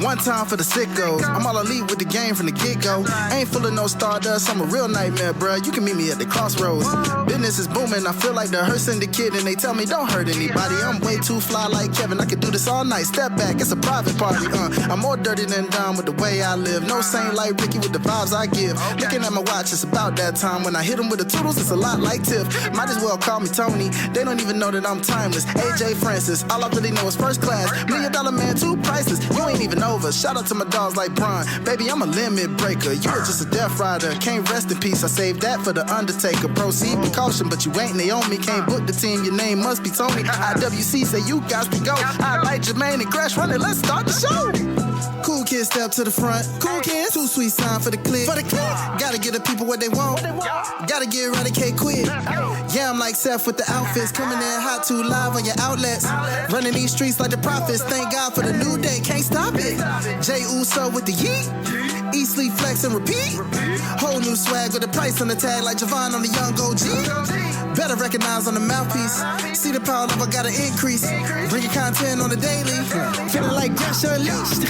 One time for the sickos. I'm all elite with the game from the get-go. Ain't full of no stardust, I'm a real nightmare, bruh. You can meet me at the crossroads. Business is booming, I feel like the Hearst Syndicate, and they tell me don't hurt anybody. I'm way too fly like Kevin, I could do this all night. Step back, it's a private party, I'm more dirty than dumb with the way I live. No saint like Ricky with the vibes I give. Looking at my watch, it's about that time. When I hit him with the toodles, it's a lot like Tiff. Might as well call me Tony. They don't even know that I'm timeless. AJ Francis, all I really know is first class. $1 million man, two prices. You ain't even over. Shout out to my dogs like Bron. Baby, I'm a limit breaker. You were just a death rider. Can't rest in peace. I saved that for the Undertaker. Proceed with caution, but you ain't Naomi. Can't book the team. Your name must be Tony. IWC say you got to go. I like Jermaine and Crash running. Let's start the show. Cool kids step to the front. Cool kids. Too sweet sign for the click. Gotta get the people what they want. Gotta get eradicate quick. Yeah, I'm like Seth with the outfits. Coming in hot too live on your outlets. Running these streets like the prophets. Thank God for the new day. Can't stop it. Jay Uso with the yeet. Eat, sleep, flex, and repeat. Whole new swag with the price on the tag like Javon on the young OG. Better recognize on the mouthpiece. See the power level gotta increase. Bringing content on the daily. Feeling like Dash Unleashed.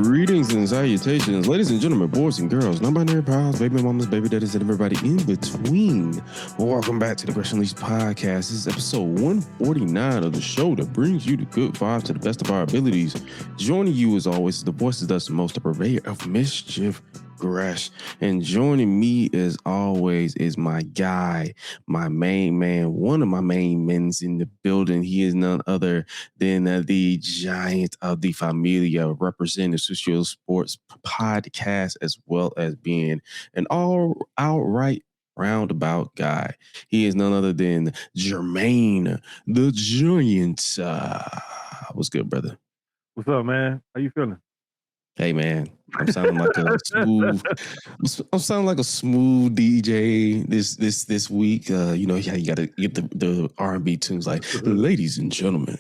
Greetings and salutations, ladies and gentlemen, boys and girls, non-binary pals, baby mamas, baby daddies, and everybody in between. Welcome back to the Wrestling Unleashed podcast. This is episode 149 of the show that brings you the good vibes to the best of our abilities. Joining you as always is the voice that does the most, the purveyor of mischief, Gresh. And joining me as always is my guy, my main man, one of my main men's in the building. He is none other than the giant of the Familia, representing the Sucio Sports podcast, as well as being an outright roundabout guy. He is none other than Jermaine the Giant. What's good, brother? What's up, man? How you feeling? Hey man, I'm sounding like a smooth. I'm sounding like a smooth DJ this week. You know, yeah, you got to get the R&B tunes like, ladies and gentlemen,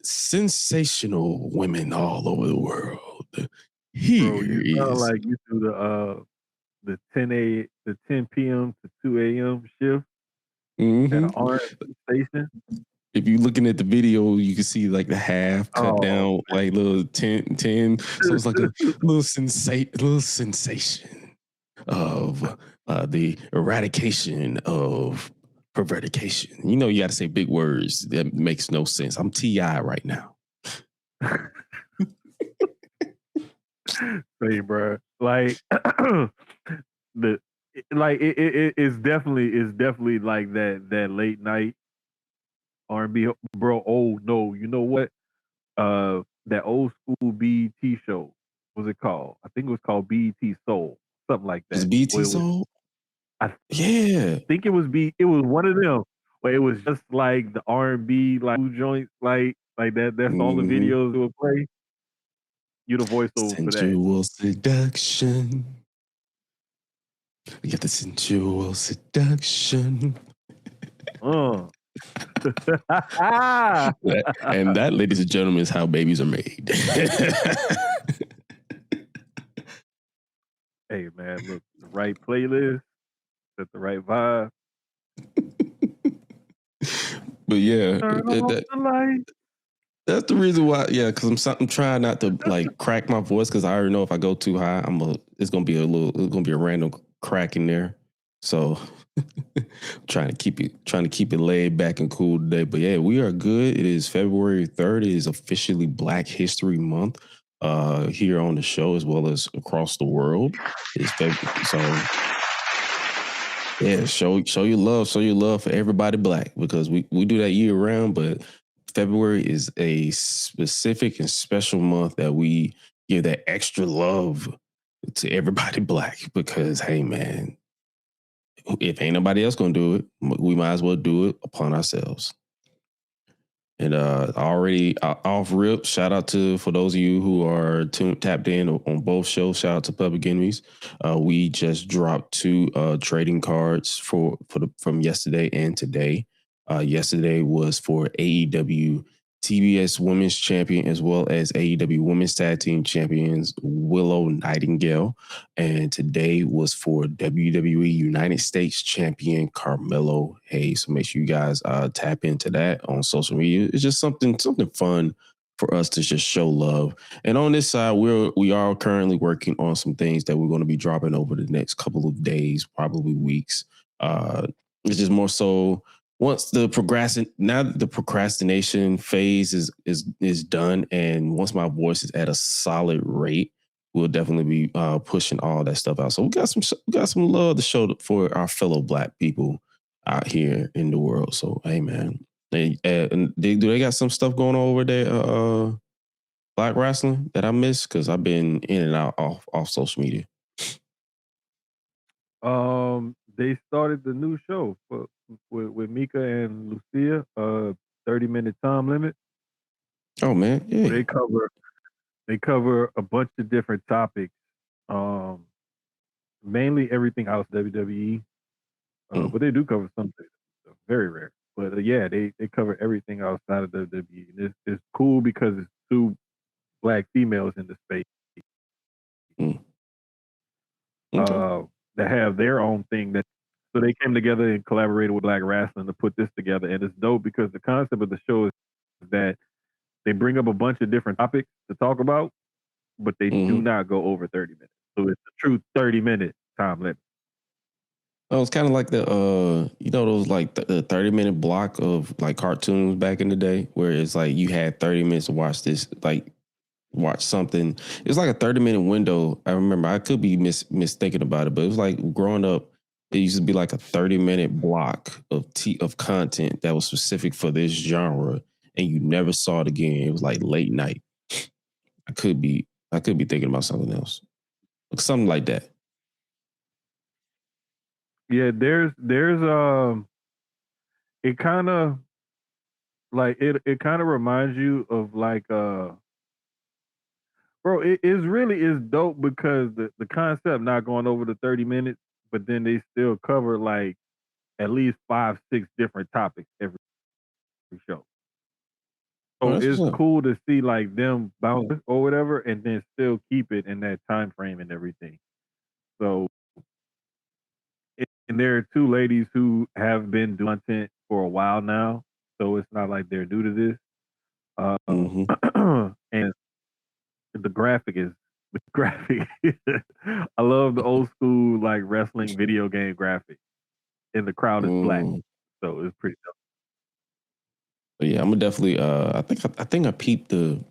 sensational women all over the world. Here Bro, you sound is like you do the 10 p.m. to 2 a.m. shift at an R&B station. If you're looking at the video, you can see like the half cut down, like little 10. So it's like a little sensation of the eradication of pervertication. You know, you got to say big words that makes no sense. I'm T.I. right now. Hey, bro, like it's definitely like that late night R&B, bro. Oh no, you know what? That old school BET show. What was it called? I think it was called BET Soul, something like that. Was BET Soul? Yeah, I think it was It was one of them where it was just like the R&B, like joints, like that. That's all the videos that would play. You the voiceover for that. Sensual seduction. We got the sensual seduction. And that, ladies and gentlemen, is how babies are made. Hey man, look, the right playlist, at the right vibe. But yeah, that's the reason why. Yeah, because I'm trying not to like crack my voice, because I already know if I go too high, it's gonna be a random crack in there. So trying to keep it laid back and cool today. But yeah, we are good. It is February 3rd. It is officially Black History Month here on the show, as well as across the world. It's February, so yeah, show your love for everybody Black, because we do that year round, but February is a specific and special month that we give that extra love to everybody Black, because hey man, if ain't nobody else gonna do it, we might as well do it upon ourselves. And already off rip, shout out for those of you who are tapped in on both shows. Shout out to Public Enemies. We just dropped 2 trading cards from yesterday and today. Yesterday was for AEW TBS Women's Champion, as well as AEW Women's Tag Team Champions Willow Nightingale. And today was for WWE United States Champion Carmelo Hayes. So make sure you guys tap into that on social media. It's just something fun for us to just show love. And on this side, we are currently working on some things that we're going to be dropping over the next couple of days, probably weeks. It's just more so once the procrastination phase is done, and once my voice is at a solid rate, we'll definitely be pushing all that stuff out. So we got some love to show for our fellow Black people out here in the world. So hey, man. Do they got some stuff going on over there, Black wrestling that I missed? Because I've been in and out off social media. They started the new show with Mika and Lucia, 30-minute time limit. Oh man, yeah. They cover a bunch of different topics. Mainly everything else WWE, but they do cover some things. Very rare. But yeah, they cover everything outside of WWE. And it's cool because it's two Black females in the space that have their own thing. So they came together and collaborated with Black Wrestling to put this together. And it's dope because the concept of the show is that they bring up a bunch of different topics to talk about, but they do not go over 30 minutes. So it's a true 30-minute time limit. Oh, it's kind of like the those like the 30-minute block of like cartoons back in the day, where it's like you had 30 minutes to watch this, like watch something. It's like a 30-minute window. I remember, I could be misthinking about it, but it was like growing up, it used to be like a 30-minute block of content that was specific for this genre, and you never saw it again. It was like late night. I could be thinking about something else, like something like that. Yeah, there's it kind of like it kind of reminds you of like bro, it really is dope because the concept not going over the 30 minutes, but then they still cover like at least 5-6 different topics every show. So it's cool to see like them bounce or whatever, and then still keep it in that time frame and everything. So, and there are two ladies who have been doing content for a while now, so it's not like they're new to this. And the graphic. I love the old school like wrestling video game graphic, and the crowd is Black, so it's pretty dope. But yeah, I'm gonna definitely. I think I peeped the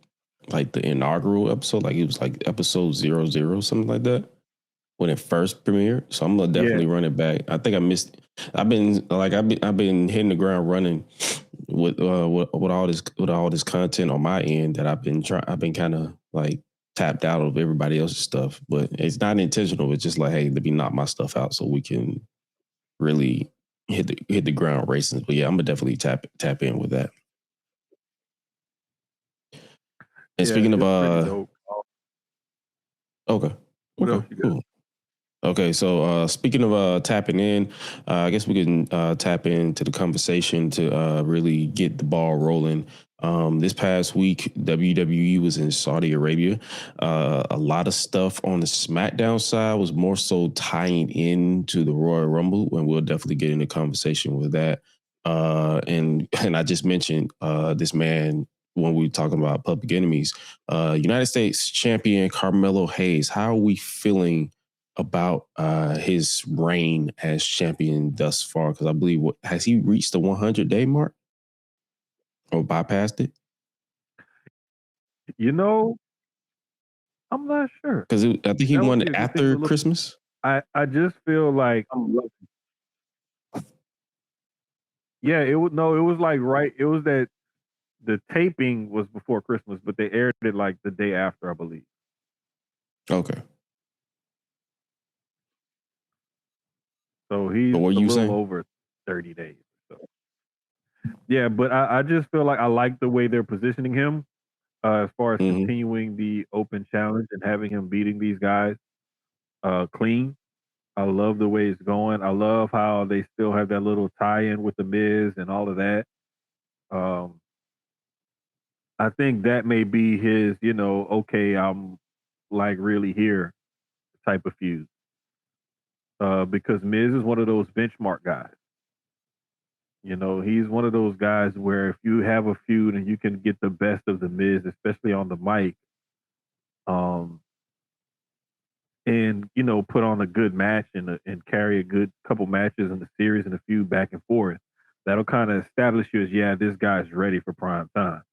inaugural episode, like it was like episode 00, something like that, when it first premiered. So I'm gonna definitely run it back. I think I missed. I've been hitting the ground running with all this content on my end that I've been kind of like tapped out of everybody else's stuff, but it's not intentional. It's just like, hey, let me knock my stuff out so we can really hit the ground racing. But yeah, I'm gonna definitely tap in with that. And speaking of okay, cool. Okay, so speaking of tapping in, I guess we can tap into the conversation to really get the ball rolling. This past week, WWE was in Saudi Arabia. A lot of stuff on the SmackDown side was more so tying into the Royal Rumble, and we'll definitely get into conversation with that. And I just mentioned this man when we were talking about Public Enemies. United States champion Carmelo Hayes. How are we feeling about his reign as champion thus far? Because I believe, has he reached the 100-day mark or bypassed it? I'm not sure, because I think he won it after Christmas. I just feel like it was like it was that the taping was before Christmas, but they aired it like the day after, I believe. Okay. So he's a little over 30 days. So. Yeah, but I just feel like I like the way they're positioning him as far as continuing the open challenge and having him beating these guys clean. I love the way it's going. I love how they still have that little tie-in with the Miz and all of that. I think that may be his, okay, I'm like really here type of feud. Because Miz is one of those benchmark guys. You know, he's one of those guys where if you have a feud and you can get the best of the Miz, especially on the mic, um, and you know, put on a good match and carry a good couple matches in the series and a feud back and forth, that'll kind of establish you as this guy's ready for prime time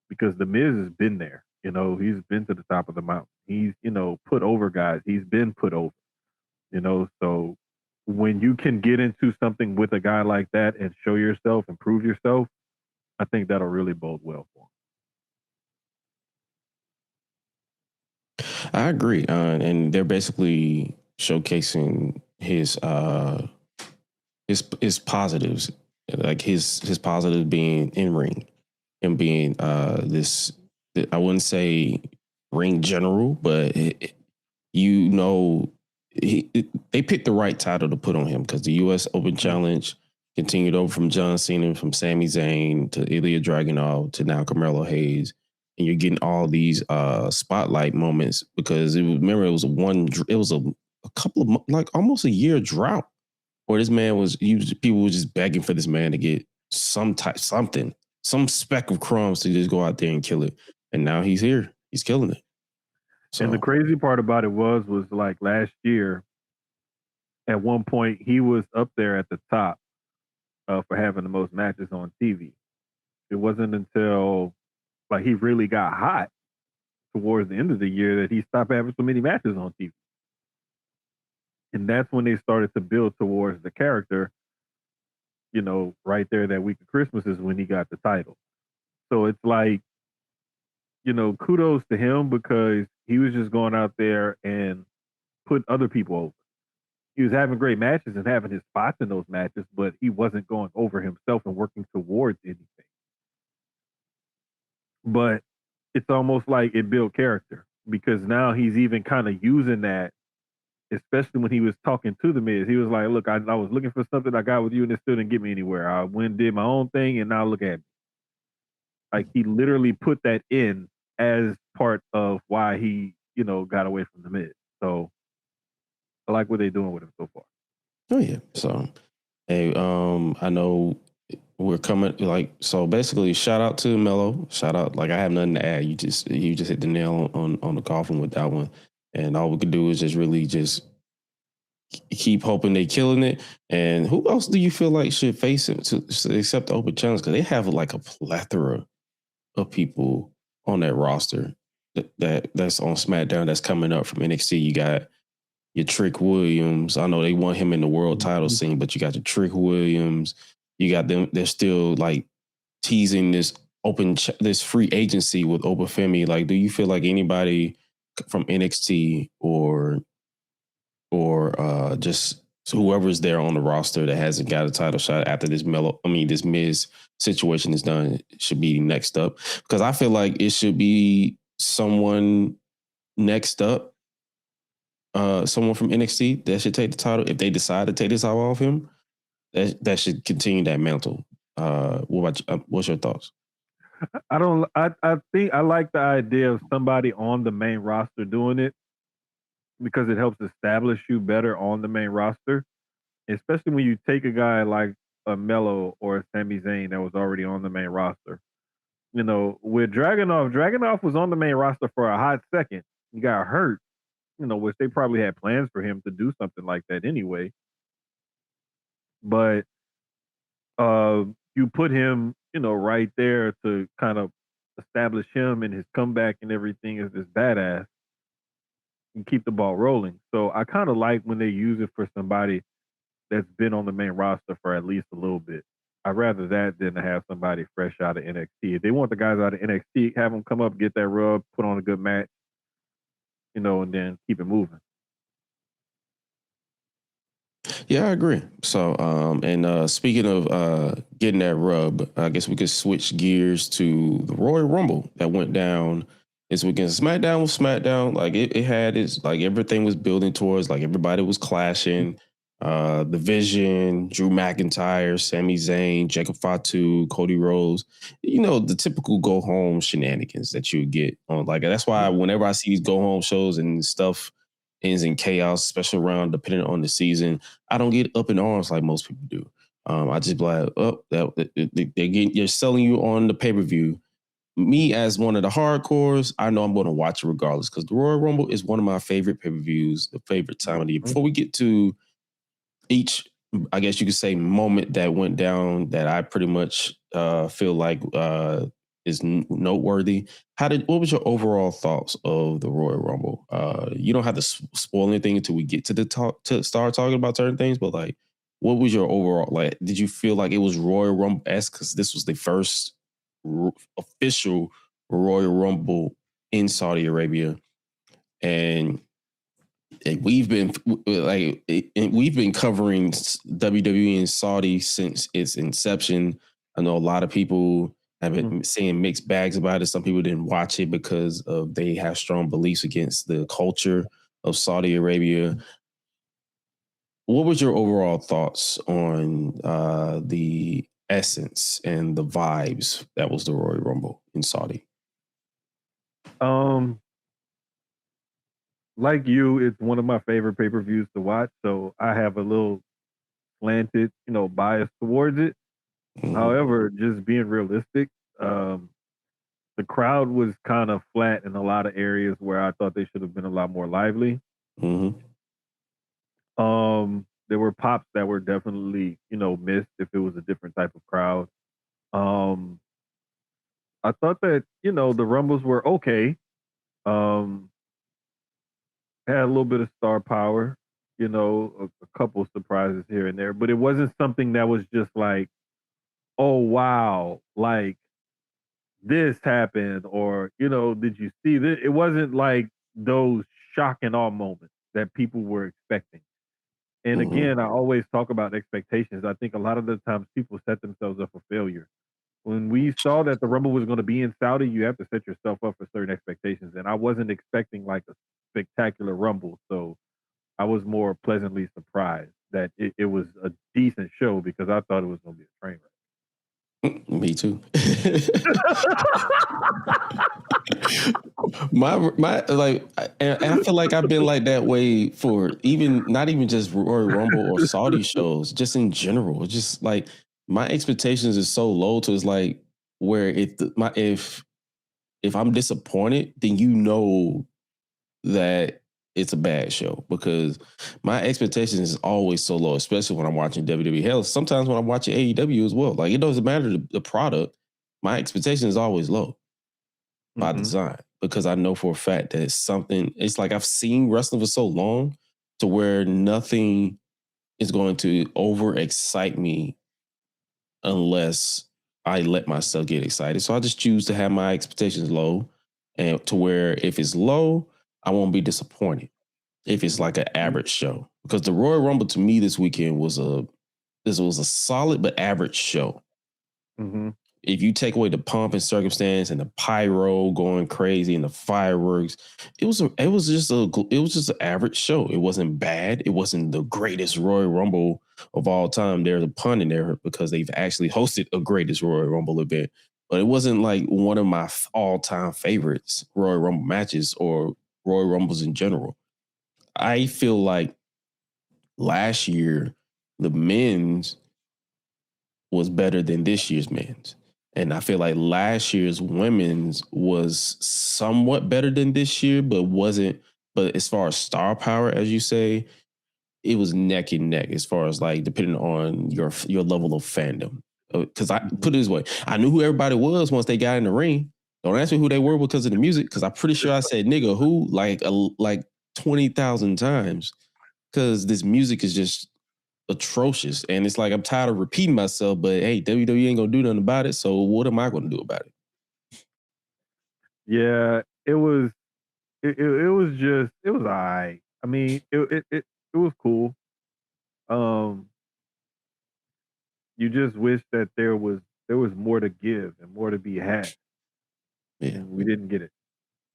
because the Miz has been there. You know, he's been to the top of the mountain. He's put over guys. He's been put over. So when you can get into something with a guy like that and show yourself and prove yourself, I think that'll really bode well for I agree, and they're basically showcasing his positives, like his positives being in ring and being this. I wouldn't say ring general, but they picked the right title to put on him because the U.S. Open Challenge continued over from John Cena, from Sami Zayn to Ilya Dragunov to now Carmelo Hayes, and you're getting all these spotlight moments because it was a couple of like almost a year drought where this man people were just begging for this man to get some speck of crumbs to just go out there and kill it, and now he's here, he's killing it. So. And the crazy part about it was like last year, at one point he was up there at the top for having the most matches on TV. It wasn't until like he really got hot towards the end of the year that he stopped having so many matches on TV. And that's when they started to build towards the character, right there that week of Christmas is when he got the title. So it's like, kudos to him because he was just going out there and putting other people over. He was having great matches and having his spots in those matches, but he wasn't going over himself and working towards anything. But it's almost like it built character because now he's even kind of using that, especially when he was talking to the Miz. He was like, look, I was looking for something I got with you and it still didn't get me anywhere. I went and did my own thing and now look at me. Like he literally put that in as part of why he, got away from the Miz. So I like what they're doing with him so far. Oh yeah. So hey, I know we're coming so basically shout out to Mello. Shout out, like I have nothing to add. You just hit the nail on the coffin with that one. And all we could do is just really just keep hoping they killing it. And who else do you feel like should face it to accept the open challenge? Because they have like a plethora of people on that roster that's on SmackDown that's coming up from NXT. You got your Trick Williams. I know they want him in the world title scene, but you got your Trick Williams. You got them. They're still like teasing this this free agency with Obafemi. Like, do you feel like anybody from NXT or just whoever's there on the roster that hasn't got a title shot after this Miz situation is done should be next up? Because I feel like it should be someone next up, someone from NXT that should take the title if they decide to take this title off him. That should continue that mantle. What about you? What's your thoughts? I think I like the idea of somebody on the main roster doing it because it helps establish you better on the main roster, especially when you take a guy like a Mello or a Sami Zayn that was already on the main roster. With Dragunov was on the main roster for a hot second. He got hurt, which they probably had plans for him to do something like that anyway. But you put him, right there to kind of establish him and his comeback and everything as this badass and keep the ball rolling. So I kind of like when they use it for somebody that's been on the main roster for at least a little bit. I'd rather that than to have somebody fresh out of NXT. If they want the guys out of NXT, have them come up, get that rub, put on a good match, and then keep it moving. Yeah, I agree. So, and speaking of getting that rub, I guess we could switch gears to the Royal Rumble that went down this weekend. SmackDown was SmackDown. Like it had its, like everything was building towards, like everybody was clashing. The Vision, Drew McIntyre, Sami Zayn, Jacob Fatu, Cody Rhodes. The typical go home shenanigans that you get on. Like that's why whenever I see these go home shows and stuff ends in chaos, especially around depending on the season, I don't get up in arms like most people do. I just be like, you're selling you on the pay-per-view. Me as one of the hardcores, I know I'm going to watch it regardless because the Royal Rumble is one of my favorite pay-per-views, the favorite time of the year. Before we get to each, I guess you could say, moment that went down that I pretty much feel like is noteworthy. What was your overall thoughts of the Royal Rumble? You don't have to spoil anything until we get to to start talking about certain things, but like, what was your overall, like, did you feel like it was Royal Rumble-esque? Because this was the first official Royal Rumble in Saudi Arabia. And we've been covering WWE in Saudi since its inception. I know a lot of people have been saying mixed bags about it. Some people didn't watch it because they have strong beliefs against the culture of Saudi Arabia. What was your overall thoughts on the essence and the vibes that was the Royal Rumble in Saudi? Like you, it's one of my favorite pay-per-views to watch, so I have a little slanted, bias towards it. Mm-hmm. However, just being realistic, the crowd was kind of flat in a lot of areas where I thought they should have been a lot more lively. Mm-hmm. There were pops that were definitely, missed if it was a different type of crowd. I thought that, the Rumbles were okay. Had a little bit of star power, a couple surprises here and there, but it wasn't something that was just like, oh wow, like this happened, or did you see this? It wasn't like those shock and awe moments that people were expecting. And again, I always talk about expectations. I think a lot of the times people set themselves up for failure. When we saw that the Rumble was going to be in Saudi, you have to set yourself up for certain expectations. And I wasn't expecting like a spectacular Rumble. So I was more pleasantly surprised that it was a decent show because I thought it was going to be a train wreck. Me too. my like, and I feel like I've been like that way for not even just Royal Rumble or Saudi shows, just in general. It's just like my expectations is so low to it's like where if I'm disappointed, then that it's a bad show because my expectations is always so low, especially when I'm watching WWE. Hell, sometimes when I'm watching AEW as well. Like, it doesn't matter the product. My expectation is always low by design because I know for a fact that it's like I've seen wrestling for so long to where nothing is going to over excite me unless I let myself get excited. So I just choose to have my expectations low, and to where if it's low, I won't be disappointed if it's like an average show. Because the Royal Rumble to me this weekend was a solid but average show. If you take away the pomp and circumstance and the pyro going crazy and the fireworks, it was just an average show. It wasn't bad. It wasn't the greatest Royal Rumble of all time. There's a pun in there because they've actually hosted a greatest Royal Rumble event, but it wasn't like one of my all-time favorites Royal Rumble matches or Royal Rumbles in general. I feel like last year the men's was better than this year's men's. And I feel like last year's women's was somewhat better than this year, but wasn't. But as far as star power, as you say, it was neck and neck as far as like depending on your level of fandom. Because I put it this way, I knew who everybody was once they got in the ring. Don't ask me who they were because of the music, because I'm pretty sure I said nigga who like 20,000 times because this music is just atrocious. And it's like I'm tired of repeating myself, but hey, WWE ain't gonna do nothing about it. So what am I gonna do about it? Yeah, it was all right. I mean, it was cool. You just wish that there was more to give and more to be had. Yeah, and we didn't get it.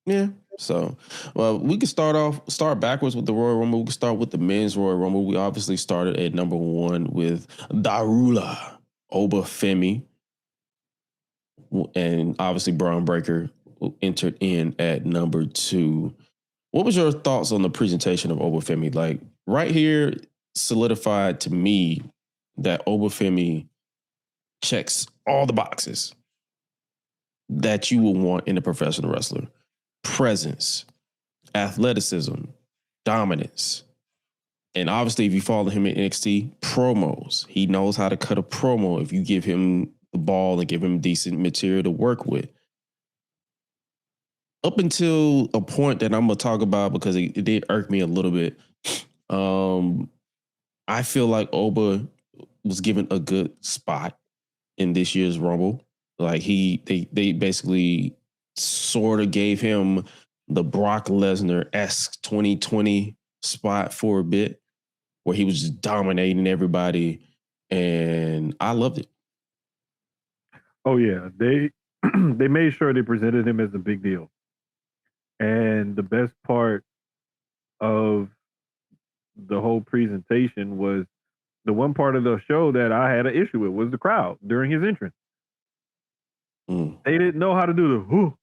Yeah. So, well, we can start backwards with the Royal Rumble. We can start with the men's Royal Rumble. We obviously started at number 1 with Darula Obafemi, and obviously Braun Breaker entered in at number 2. What was your thoughts on the presentation of Obafemi? Like right here solidified to me that Obafemi checks all the boxes that you would want in a professional wrestler. Presence, athleticism, dominance. And obviously, if you follow him in NXT, promos. He knows how to cut a promo if you give him the ball and give him decent material to work with. Up until a point that I'm going to talk about because it did irk me a little bit. I feel like Oba was given a good spot in this year's Rumble. Like they basically sort of gave him the Brock Lesnar-esque 2020 spot for a bit where he was just dominating everybody, and I loved it. Oh yeah, they made sure they presented him as a big deal. And the best part of the whole presentation was the one part of the show that I had an issue with was the crowd during his entrance. They didn't know how to do the whoo.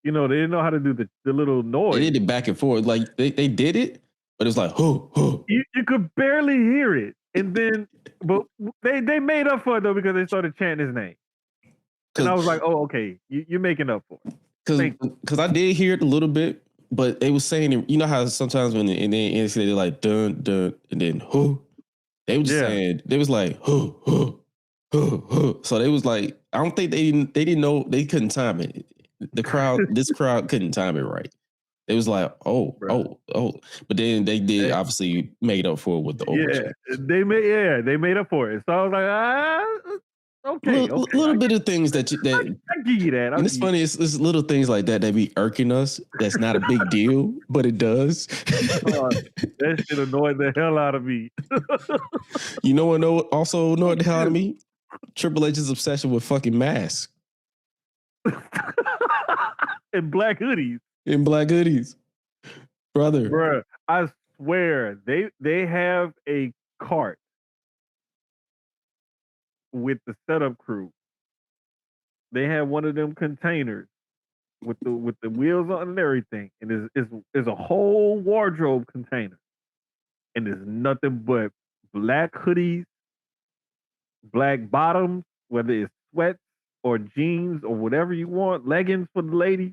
They didn't know how to do the little noise. They did it back and forth. Like they did it, but it was like whoo, whoo. You could barely hear it. And then but they made up for it though because they started chanting his name. And I was like, oh, okay, you're making up for it. Because I did hear it a little bit, but they were saying, you know how sometimes when they like dun dun and then who, they were just saying, they was like who. So they was like, I don't think they didn't know, they couldn't time it. This crowd couldn't time it right. It was like, oh. But then they did obviously made up for it with the overture. They made up for it. So I was like, okay. Little bit of things that I give you that. And it's funny, it's little things like that be irking us. That's not a big deal, but it does. That shit annoyed the hell out of me. You know what also annoyed the hell out of me? Triple H's obsession with fucking masks. And black hoodies. Brother. Bruh, I swear, they have a cart with the setup crew. They have one of them containers with the wheels on and everything, and is a whole wardrobe container, and there's nothing but black hoodies, black bottoms, whether it's sweats or jeans or whatever you want, leggings for the ladies,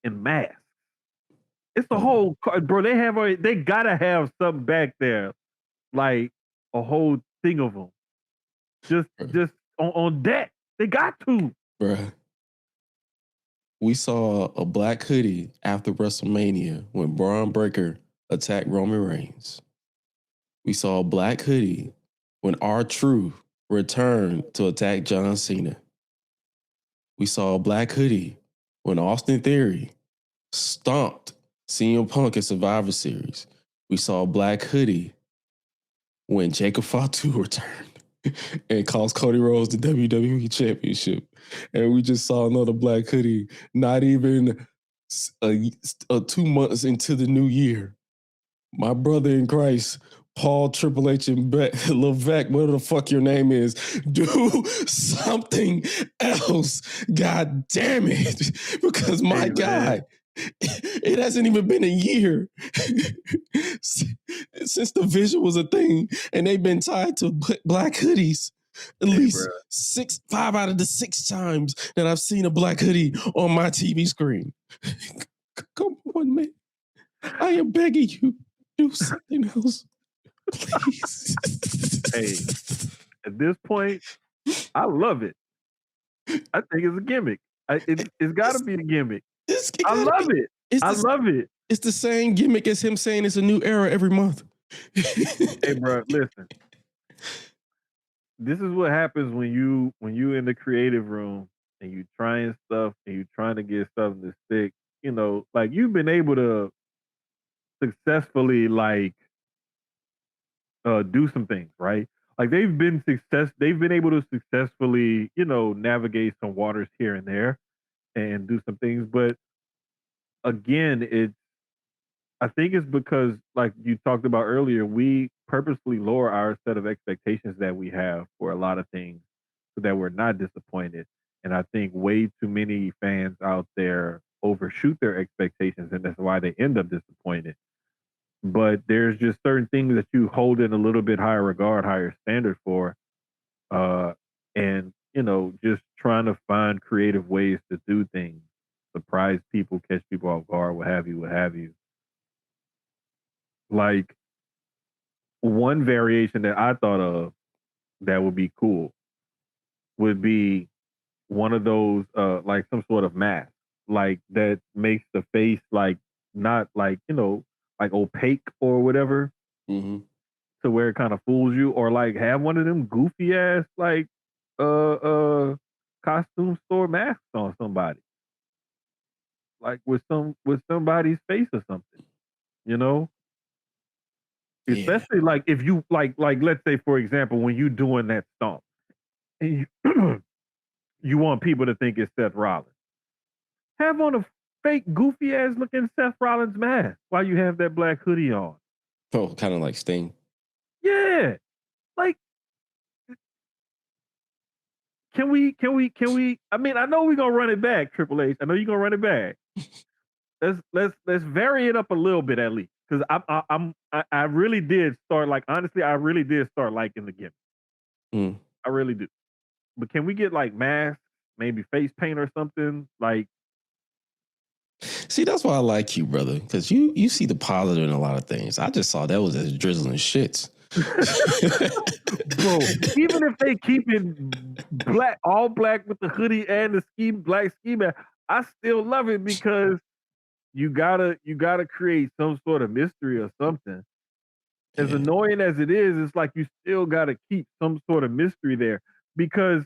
and masks. It's a whole cart, bro. They gotta have something back there, like a whole thing of them, just on deck. They got to, bruh. We saw a black hoodie after WrestleMania when Braun Breaker attacked Roman Reigns. We saw a black hoodie when R-Truth returned to attack John Cena. We saw a black hoodie when Austin Theory stomped CM Punk at Survivor Series. We saw a black hoodie when Jacob Fatu returned and cost Cody Rhodes the WWE Championship. And we just saw another black hoodie not even 2 months into the new year. My brother in Christ, Paul, Triple H, and Levesque, whatever the fuck your name is, do something else. God damn it. Because my God, it hasn't even been a year since the vision was a thing, and they've been tied to black hoodies at least 5 out of the 6 times that I've seen a black hoodie on my TV screen. Come on, man. I am begging you, do something else, please. Hey, at this point, I love it. I think it's a gimmick. It's got to be a gimmick. I love it. I love it. It's the same gimmick as him saying it's a new era every month. Hey, bro, listen. This is what happens when you in the creative room and you trying stuff and you trying to get something to stick. Like you've been able to successfully do some things, right? Like they've been able to successfully, navigate some waters here and there and do some things. But again, I think it's because, like you talked about earlier, we purposely lower our set of expectations that we have for a lot of things so that we're not disappointed. And I think way too many fans out there overshoot their expectations, and that's why they end up disappointed. but there's just certain things that you hold in a little bit higher regard, higher standard for, and just trying to find creative ways to do things, surprise people, catch people off guard, what have you, what have you. Like one variation that I thought of that would be cool would be one of those like some sort of mask like that makes the face like not like like opaque or whatever, Mm-hmm. to where it kind of fools you, or like have one of them goofy ass like costume store masks on somebody, like with somebody's face or something, you know Yeah. especially like if you like let's say for example when you doing that stomp and you, you want people to think it's Seth Rollins, have on a fake goofy ass looking Seth Rollins mask while you have that black hoodie on. Oh, kind of like Sting. Yeah. Like, can we I mean, I know we're gonna run it back, Triple H. I know you're gonna run it back. Let's vary it up a little bit at least. Because I really did start like honestly, I really did start liking the gimmick. Mm. I really do. But can we get like masks, maybe face paint or something? Like, See, that's why I like you, brother, because you see the positive in a lot of things. I just saw that was as drizzling shits. bro, even if they keep it black, all black with the hoodie and the black ski mask, I still love it because you gotta create some sort of mystery or something. As Yeah. annoying as it is, it's like you still gotta keep some sort of mystery there. Because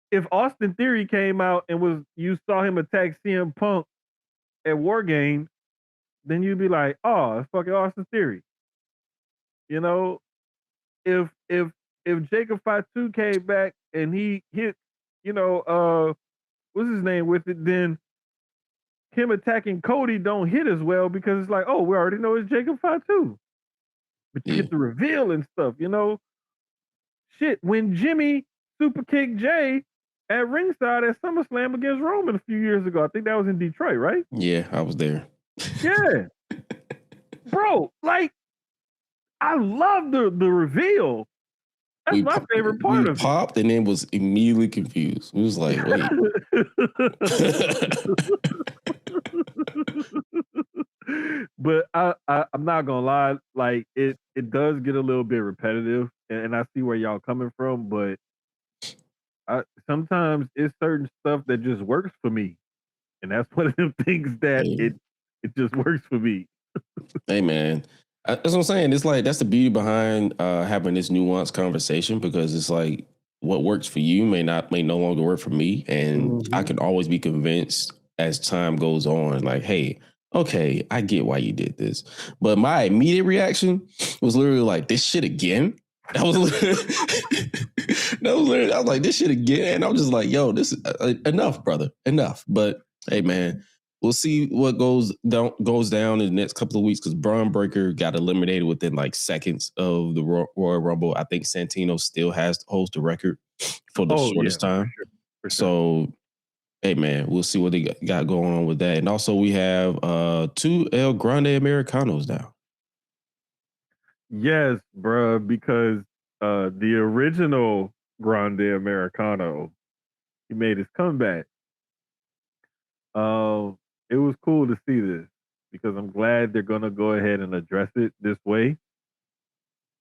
if Austin Theory came out and you saw him attack CM Punk at War Games, then you'd be like, oh, it's fucking Austin Theory. You know, if Jacob Fatu came back and he hit, what's his name with it, then him attacking Cody don't hit as well because it's like, oh, we already know it's Jacob Fatu. But you get the reveal and stuff, Shit, when Jimmy super kicked Jay at ringside at SummerSlam against Roman a few years ago, I think that was in Detroit, right? Yeah, I was there. Yeah. Bro, like, I love the reveal. That's my favorite part of it. We popped and then was immediately confused. We was like, wait. But I'm not gonna lie, like it does get a little bit repetitive, and I see where y'all coming from, but sometimes it's certain stuff that just works for me, and that's one of them things that it just works for me. Hey man, that's what I'm saying. It's like that's the beauty behind having this nuanced conversation, because it's like what works for you may no longer work for me, and I can always be convinced as time goes on. Like, hey, okay, I get why you did this, but my immediate reaction was literally like, this shit again. I was like, this shit again. And I was just like, yo, this is enough, brother, enough. But hey, man. We'll see what goes down in the next couple of weeks, because Braun Breaker got eliminated within like seconds of the Royal Rumble. I think Santino still holds the record for the shortest time. For sure. So, hey man, we'll see what they got going on with that. And also we have 2 El Grande Americanos now. Yes, bruh, because the original Grande Americano, he made his comeback. It was cool to see this because I'm glad they're gonna go ahead and address it this way.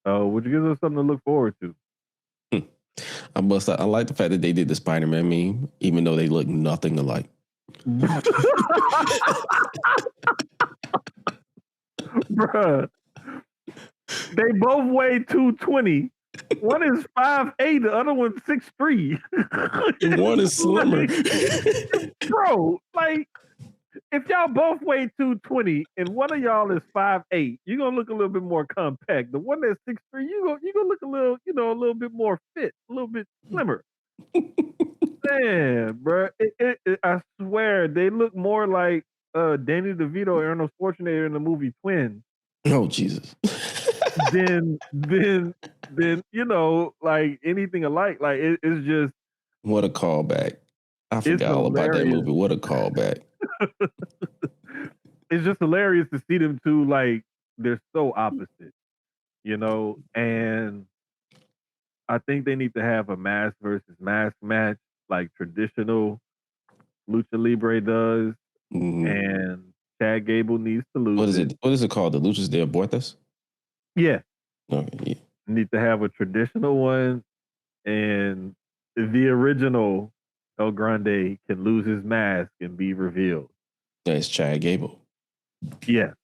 Which gives us something to look forward to. I like the fact that they did the Spider-Man meme, even though they look nothing alike. Bruh, they both weigh 220. One is 5'8", the other one's 6'3". One is slimmer. Bro, like, if y'all both weigh 220 and one of y'all is 5'8", you're gonna look a little bit more compact. The one that's 6'3", you're gonna look a little, a little bit more fit, a little bit slimmer. Man, bro, I swear they look more like Danny DeVito and Arnold Schwarzenegger in the movie Twins. Oh Jesus! Then like anything alike. Like it's just what a callback. I forgot all about that movie. What a callback. It's just hilarious to see them two like they're so opposite, you know, and I think they need to have a mask versus mask match like traditional Lucha Libre does, Mhm. and Chad Gable needs to lose What is it. it? What is it called? The Luchas de Abortas? Yeah, Okay, yeah. need to have a traditional one, and the original El Grande can lose his mask and be revealed. That's Chad Gable. Yeah,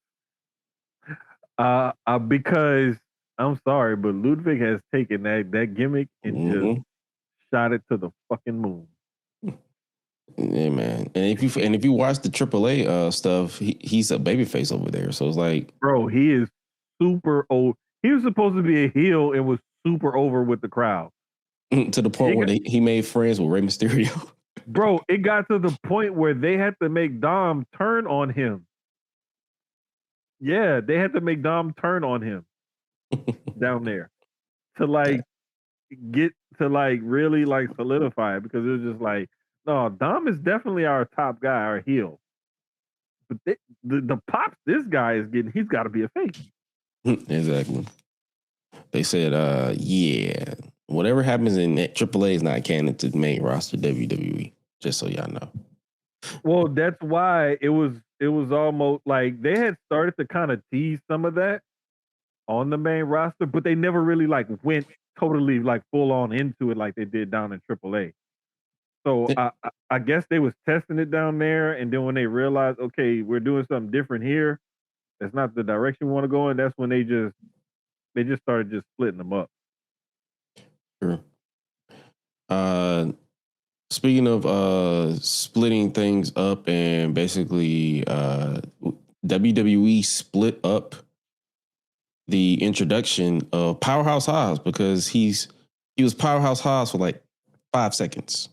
because I'm sorry, but Ludwig has taken that gimmick and just Hmm. shot it to the fucking moon. Yeah, man. And if you watch the AAA stuff, he's a babyface over there. So it's like Bro, he is super old. He was supposed to be a heel and was super over with the crowd. to the point It where got, he made friends with Rey Mysterio. bro, it got to the point where they had to make Dom turn on him. Yeah, they had to make Dom turn on him down there to Yeah. like get to like really like solidify it, because it was just like, no, Dom is definitely our top guy, our heel. But the pops this guy is getting, he's got to be a face. Exactly. They said, yeah, whatever happens in that AAA is not canon to the main roster WWE. Just so y'all know. Well, that's why it was almost like they had started to kind of tease some of that on the main roster, but they never really like went totally like full on into it like they did down in AAA. So I guess they was testing it down there, and then when they realized, okay, we're doing something different here, that's not the direction we want to go in. That's when they just started just splitting them up. Sure. Uh, Speaking of splitting things up and basically WWE split up the introduction of Powerhouse Hobbs because he was Powerhouse Hobbs for like 5 seconds.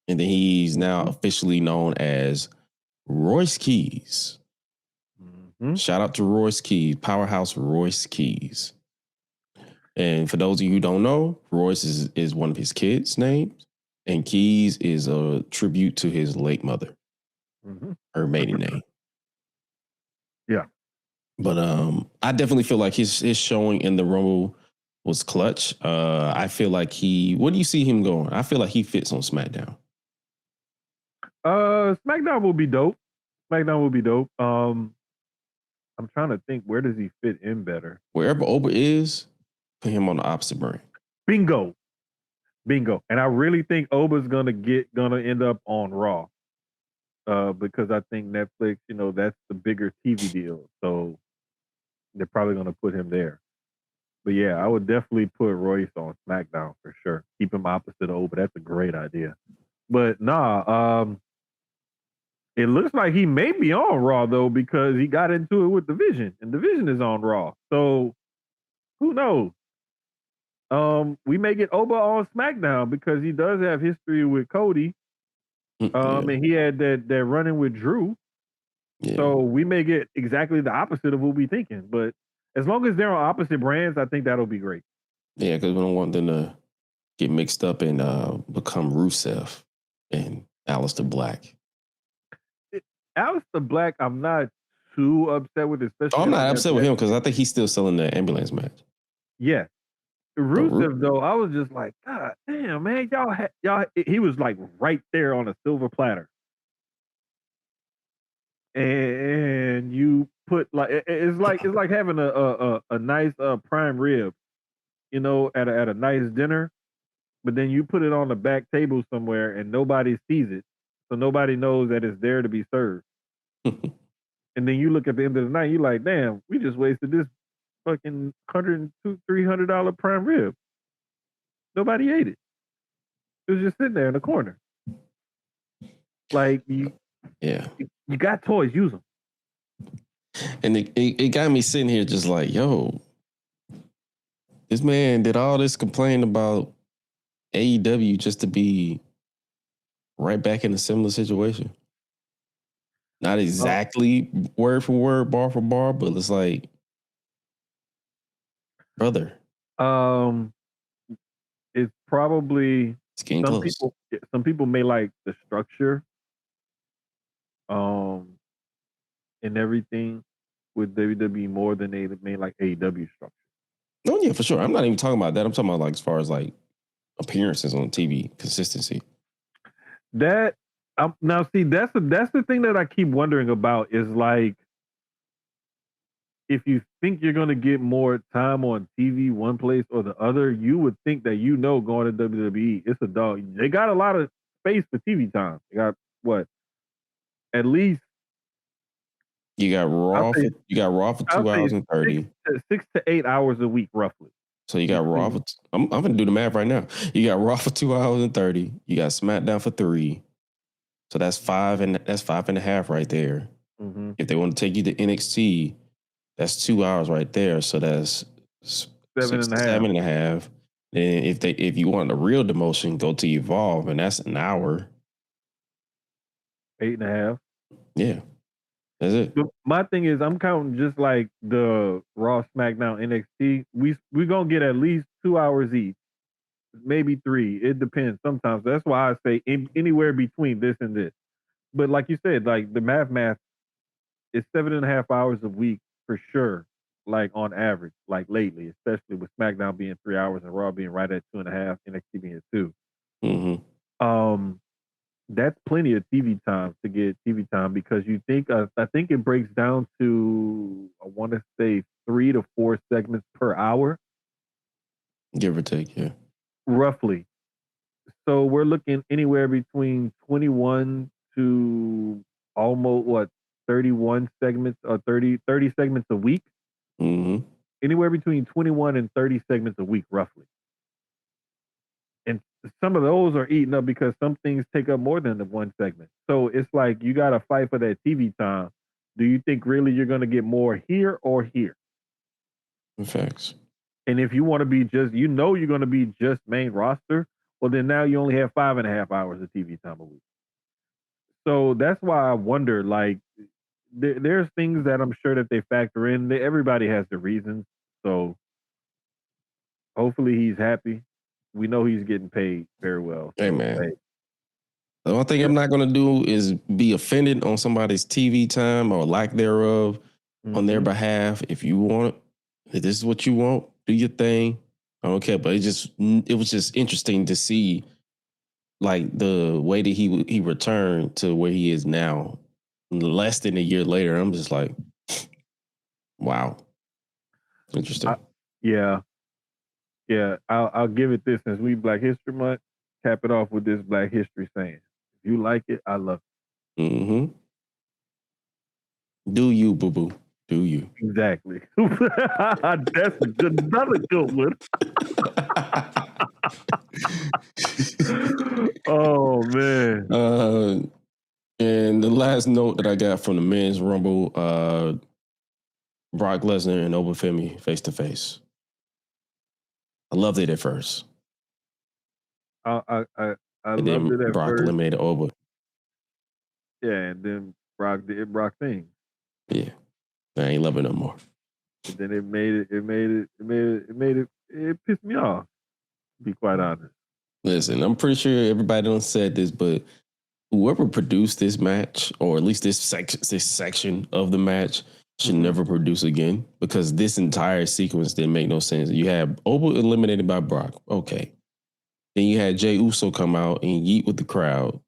And then he's now Mhm. officially known as Royce Keys. Mhm. Shout out to Royce Keys, Powerhouse Royce Keys. And for those of you who don't know, Royce is one of his kids' names, and Keys is a tribute to his late mother, Mhm. her maiden name. Yeah. But I definitely feel like his showing in the Rumble was clutch. I feel like where do you see him going? I feel like he fits on SmackDown. SmackDown will be dope. SmackDown will be dope. I'm trying to think, where does he fit in better? Wherever Oba is, put him on the opposite brand. Bingo. Bingo. And I really think Oba's gonna end up on Raw. Because I think Netflix, that's the bigger TV deal. So they're probably gonna put him there. But yeah, I would definitely put Royce on SmackDown for sure. Keep him opposite of Oba. That's a great idea. But nah, it looks like he may be on Raw though, because he got into it with Division, and Division is on Raw. So who knows? We may get Oba on SmackDown because he does have history with Cody. Yeah, And he had that running with Drew. yeah, So we may get exactly the opposite of what we thinking. But as long as they're on opposite brands, I think that'll be great. yeah. Because we don't want them to get mixed up and become Rusev and Aleister Black. Aleister Black, I'm not too upset with, especially Oh, I'm because not upset with him because I think he's still selling the ambulance match. yeah. But Rusev though, I was just like, God damn, man, y'all. He was like right there on a silver platter, and you put like it's like having a nice prime rib, at a nice dinner, but then you put it on the back table somewhere and nobody sees it, so nobody knows that it's there to be served. And then you look at the end of the night, you're like, damn, we just wasted this fucking $100-$300 prime rib. Nobody ate it. It was just sitting there in the corner. Like Yeah. you got toys, use them. And it got me sitting here just like, yo, this man did all this complain about AEW just to be right back in a similar situation. Not exactly word for word, bar for bar, but it's like, brother, Um, it's probably it's getting some close. people. Some people may like the structure, um, and everything. with WWE more than they made like AEW structure. Oh yeah, for sure. I'm not even talking about that. I'm talking about like as far as like appearances on TV, consistency. That now see that's the thing that I keep wondering about is like if you think you're gonna get more time on TV one place or the other, you would think that going to WWE, it's a dog. They got a lot of space for TV time. They got what? At least You got Raw for I'll 2 say hours and 30. 6 to 8 hours a week, roughly. So you got Raw for I'm gonna do the math right now. You got Raw for 2 hours and 30. You got SmackDown for 3. So that's 5.5 right there. Mm-hmm. If they want to take you to NXT, that's 2 hours right there. So that's 7.5. And if you want a real demotion, go to Evolve, and that's an hour. 8.5. Yeah, that's it. But my thing is, I'm counting just like the Raw, SmackDown, NXT. We gonna get at least 2 hours each, maybe 3. It depends. Sometimes that's why I say anywhere between this and this. But like you said, like the math is 7.5 hours a week for sure. Like on average, like lately, especially with SmackDown being 3 hours and Raw being right at 2.5, NXT being 2. Mm-hmm. That's plenty of TV time to get TV time because you think I think it breaks down to I want to say 3 to 4 segments per hour, Give or take, yeah. roughly. So we're looking anywhere between 21 to almost 31 segments or 30 segments a week. Mm-hmm. Anywhere between 21 and 30 segments a week, roughly. And some of those are eaten up because some things take up more than the one segment. So it's like you got to fight for that TV time. Do you think really you're going to get more here or here? Facts. And if you want to be just, you're going to be just main roster, well, then now you only have 5.5 hours of TV time a week. So that's why I wonder, like, there's things that I'm sure that they factor in. Everybody has their reasons. So hopefully he's happy. We know he's getting paid very well. Hey, man. The only thing I'm not going to do is be offended on somebody's TV time or lack thereof on their behalf. If you want it, if this is what you want, do your thing. I don't care. But it was just interesting to see like the way that he returned to where he is now less than a year later. I'm just like, wow. Interesting. Yeah. I'll give it this since we Black History Month. Cap it off with this Black History saying. If you like it, I love it. Mm-hmm. Do you, boo boo? Do you? Exactly. That's another good one. Oh man. And the last note that I got from the men's rumble, Brock Lesnar and Obafemi face to face. I loved it at first. I and loved then it at Brock first. eliminated Oba. Yeah, and then Brock did Brock things. Yeah, I ain't loving no more. And then it pissed me off. To be quite honest. Listen, I'm pretty sure everybody done said this, but whoever produced this match, or at least this section of the match, should never produce again, because this entire sequence didn't make no sense. You had Oba eliminated by Brock. Okay. Then you had Jey Uso come out and yeet with the crowd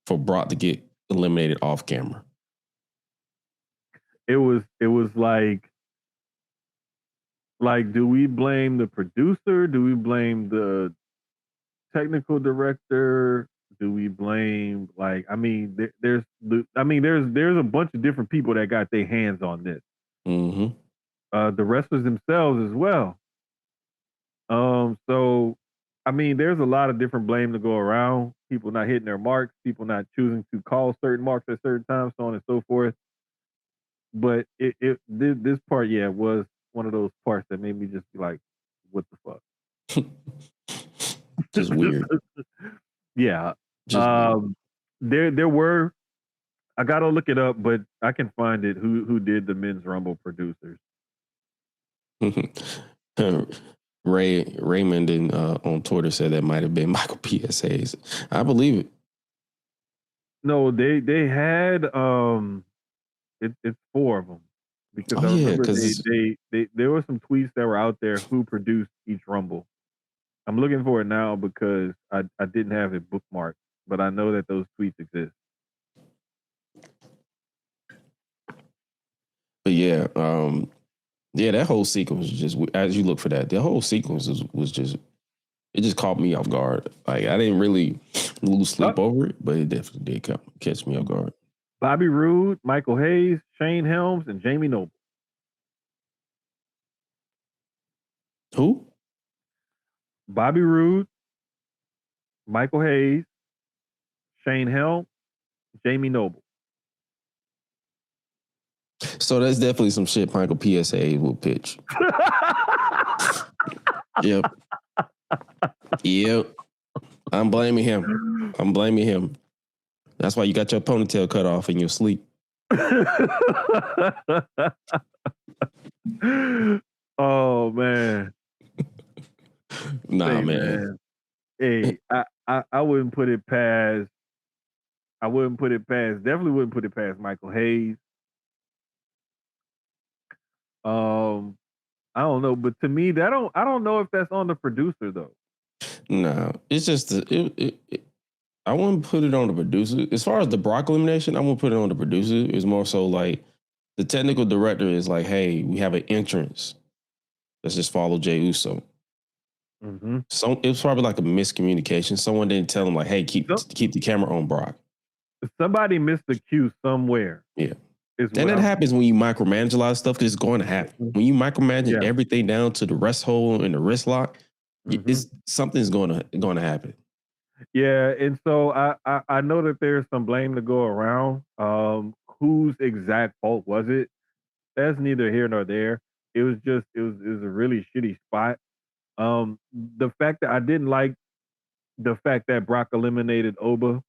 for Brock to get eliminated off camera. It was like, do we blame the producer? Do we blame the technical director? Do we blame there's a bunch of different people that got their hands on this. Mm-hmm. The wrestlers themselves as well. So there's a lot of different blame to go around. People not hitting their marks, people not choosing to call certain marks at certain times, so on and so forth. But this part, was one of those parts that made me just be like, what the fuck? Just weird. Yeah. Just weird. There were, I gotta look it up, but I can find it. Who did the men's Rumble producers? Raymond on Twitter said that might have been Michael PSA's. I believe it. No, they had it's 4 of them. because Oh I yeah, remember because there were some tweets that were out there who produced each Rumble. I'm looking for it now because I didn't have it bookmarked, but I know that those tweets exist. but yeah, that whole sequence was just, as you look for that, the whole sequence was just, it just caught me off guard. Like I didn't really lose sleep over it, but it definitely did catch me off guard. Bobby Roode, Michael Hayes, Shane Helms, and Jamie Noble. Who? Bobby Roode, Michael Hayes, Shane Helms, Jamie Noble. So that's definitely some shit Michael PSA will pitch. Yep. I'm blaming him. That's why you got your ponytail cut off in your sleep. Oh man. Nah, hey, man. Hey, I wouldn't put it past. Definitely wouldn't put it past Michael Hayes. I don't know, but to me, I don't know if that's on the producer though. No, it's just I wouldn't put it on the producer. As far as the Brock elimination, I wouldn't put it on the producer. It's more so like the technical director is like, hey, we have an entrance. Let's just follow Jey Uso. Mm-hmm. So it was probably like a miscommunication. Someone didn't tell him like, hey, keep the camera on Brock. Somebody missed the cue somewhere. Yeah. And that happens when you micromanage a lot of stuff because it's going to happen. When you micromanage everything down to the rest hole and the wrist lock, something's going to happen. Yeah, and so I know that there's some blame to go around. Whose exact fault was it? That's neither here nor there. It was a really shitty spot. The fact that I didn't like the fact that Brock eliminated Oba.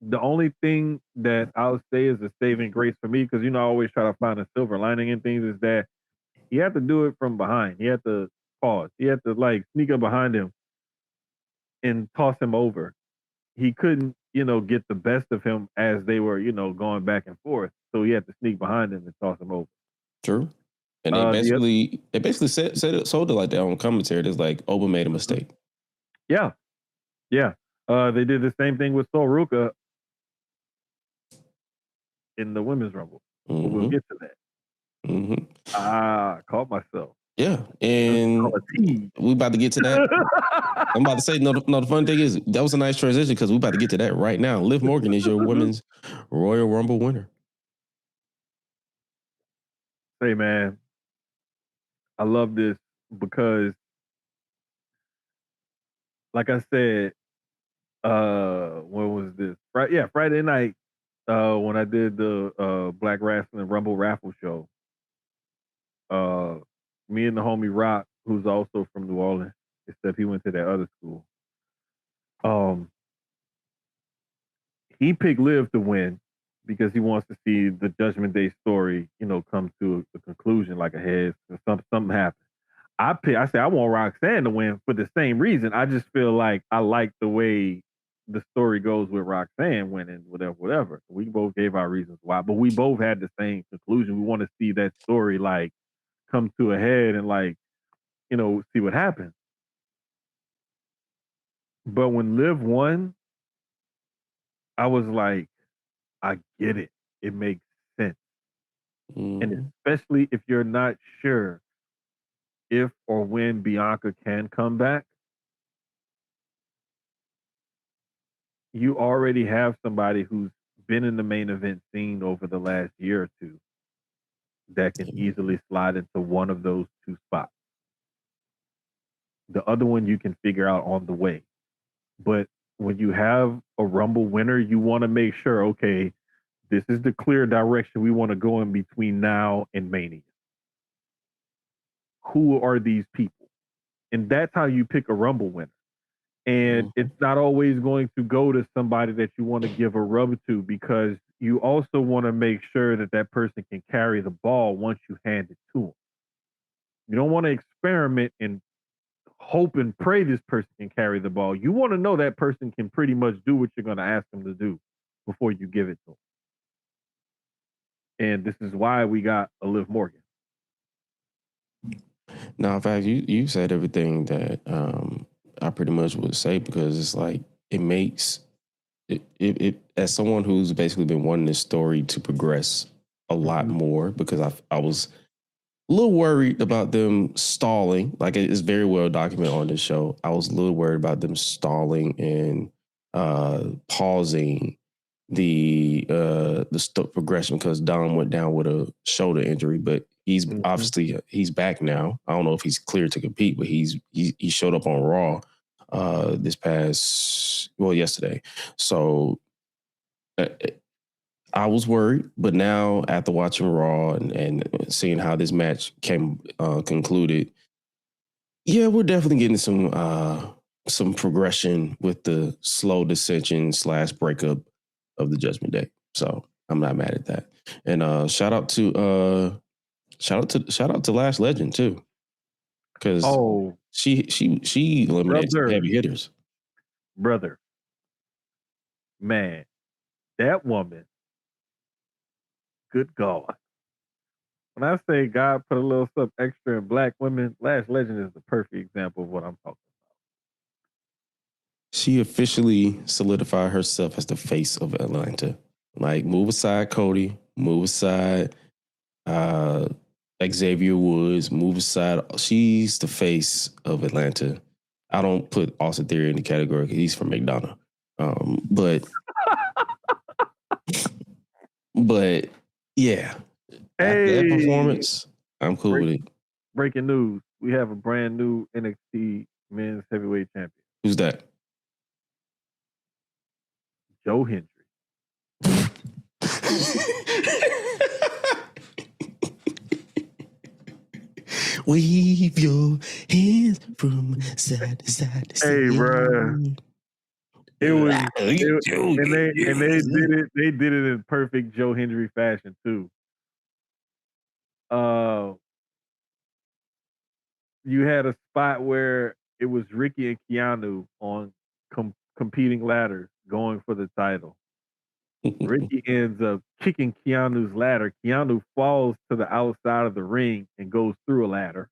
The only thing that I'll say is a saving grace for me, because I always try to find a silver lining in things, is that he had to do it from behind. He had to pause. He had to sneak up behind him and toss him over. He couldn't, get the best of him as they were, going back and forth. So he had to sneak behind him and toss him over. True. And they basically sold it like that on commentary. It's like Oba made a mistake. Yeah. Yeah. They did the same thing with Sol Ruka in the Women's Rumble. Mm-hmm. But we'll get to that. Mm-hmm. Caught myself. Yeah. And we about to get to that. I'm about to say, no, the fun thing is, that was a nice transition because we're about to get to that right now. Liv Morgan is your Women's Royal Rumble winner. Hey, man. I love this because, like I said, when was this? Friday night, when I did the Black Wrestling Rumble raffle show. Me and the homie Rock, who's also from New Orleans, except he went to that other school. He picked Liv to win because he wants to see the Judgment Day story, come to a conclusion like ahead. Something happened. I said I want Roxanne to win for the same reason. I just feel like I like the way the story goes with Roxanne winning, whatever. We both gave our reasons why, but we both had the same conclusion. We want to see that story come to a head and see what happens. But when Liv won, I was like, I get it. It makes sense. And especially if you're not sure if or when Bianca can come back, you already have somebody who's been in the main event scene over the last year or two that can easily slide into one of those two spots. The other one you can figure out on the way. But when you have a Rumble winner, you want to make sure, okay, this is the clear direction we want to go in between now and Mania. Who are these people? And that's how you pick a Rumble winner. And it's not always going to go to somebody that you want to give a rub to, because you also want to make sure that person can carry the ball once you hand it to them. You don't want to experiment and hope and pray this person can carry the ball. You want to know that person can pretty much do what you're going to ask them to do before you give it to them. And this is why we got a Liv Morgan. Now, in fact, you said everything that I pretty much would say, because it's like it makes it as someone who's basically been wanting this story to progress a lot more, because I was a little worried about them stalling. Like, it's very well documented on this show. I was a little worried about them stalling and pausing the progression, because Dom went down with a shoulder injury, but he's obviously he's back now. I don't know if he's cleared to compete, but he showed up on Raw yesterday. So I was worried, but now after watching Raw and seeing how this match concluded, yeah, we're definitely getting some progression with the slow dissension / breakup of the Judgment Day. So I'm not mad at that. And shout out to Last Legend too, because she eliminated some heavy hitters. Brother, man, that woman. Good God. When I say God put a little something extra in black women, Last Legend is the perfect example of what I'm talking about. She officially solidified herself as the face of Atlanta. Like, move aside Cody, move aside Xavier Woods, move aside. She's the face of Atlanta. I don't put Austin Theory in the category because he's from McDonough. But yeah, after that performance, I'm cool with it. Breaking news: we have a brand new NXT Men's Heavyweight Champion. Who's that? Joe Hendry. Wave your hands from side to side to side. Hey, bro. It was, and they did it in perfect Joe Hendry fashion too. You had a spot where it was Ricky and Keanu on competing ladders going for the title. Ricky ends up kicking Keanu's ladder. Keanu falls to the outside of the ring and goes through a ladder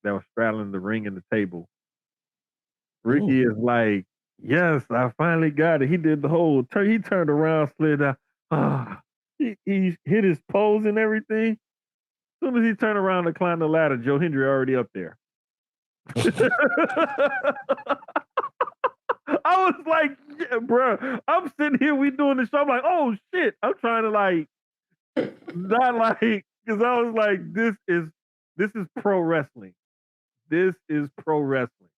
that was straddling the ring and the table. Ricky is like, yes, I finally got it. He did the whole turn. He turned around, slid out. He hit his pose and everything. As soon as he turned around to climb the ladder, Joe Hendry already up there. I was like, yeah, bro, I'm sitting here, we doing the show. I'm like, oh shit. I'm trying to not because I was like, this is pro wrestling. This is pro wrestling.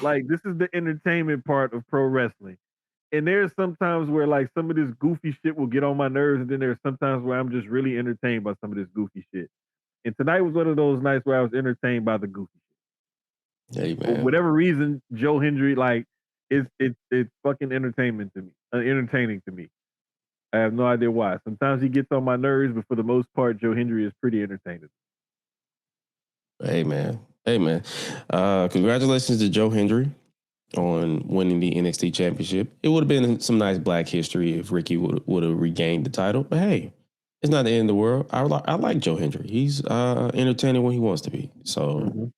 Like, this is the entertainment part of pro wrestling. And there's sometimes where some of this goofy shit will get on my nerves, and then there's sometimes where I'm just really entertained by some of this goofy shit. And tonight was one of those nights where I was entertained by the goofy shit. Hey, man. For whatever reason, Joe Hendry, it's fucking entertaining to me. I have no idea why. Sometimes he gets on my nerves, but for the most part, Joe Hendry is pretty entertaining. Hey, man. Congratulations to Joe Hendry on winning the NXT Championship. It would have been some nice black history if Ricky would have regained the title. But hey, it's not the end of the world. I like Joe Hendry. He's entertaining when he wants to be. So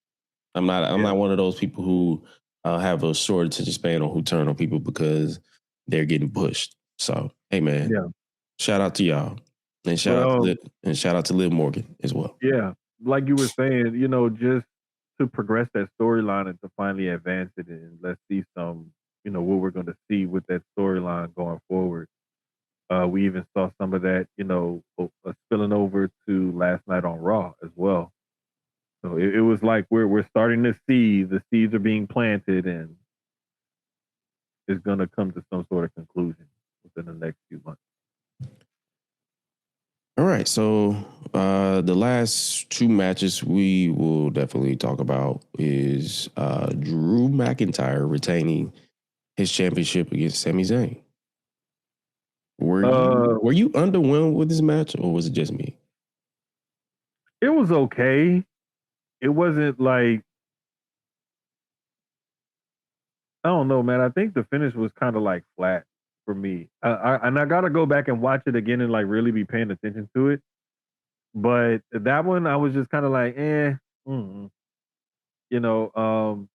I'm not one of those people who have a short attention span or who turn on people because they're getting pushed. So hey, man, shout out to y'all, and shout out to Liv Morgan as well. Yeah, like you were saying, just to progress that storyline and to finally advance it, and let's see some, what we're going to see with that storyline going forward. We even saw some of that, spilling over to last night on Raw as well. So it was like we're starting to see the seeds are being planted, and it's going to come to some sort of conclusion within the next few months. All right, so the last two matches we will definitely talk about is Drew McIntyre retaining his championship against Sami Zayn. Were you underwhelmed with this match, or was it just me? It was okay. It wasn't I don't know, man. I think the finish was kind of flat. for me. And I gotta go back and watch it again and like really be paying attention to it. But that one, I was just kind of like, mm-mm. you know.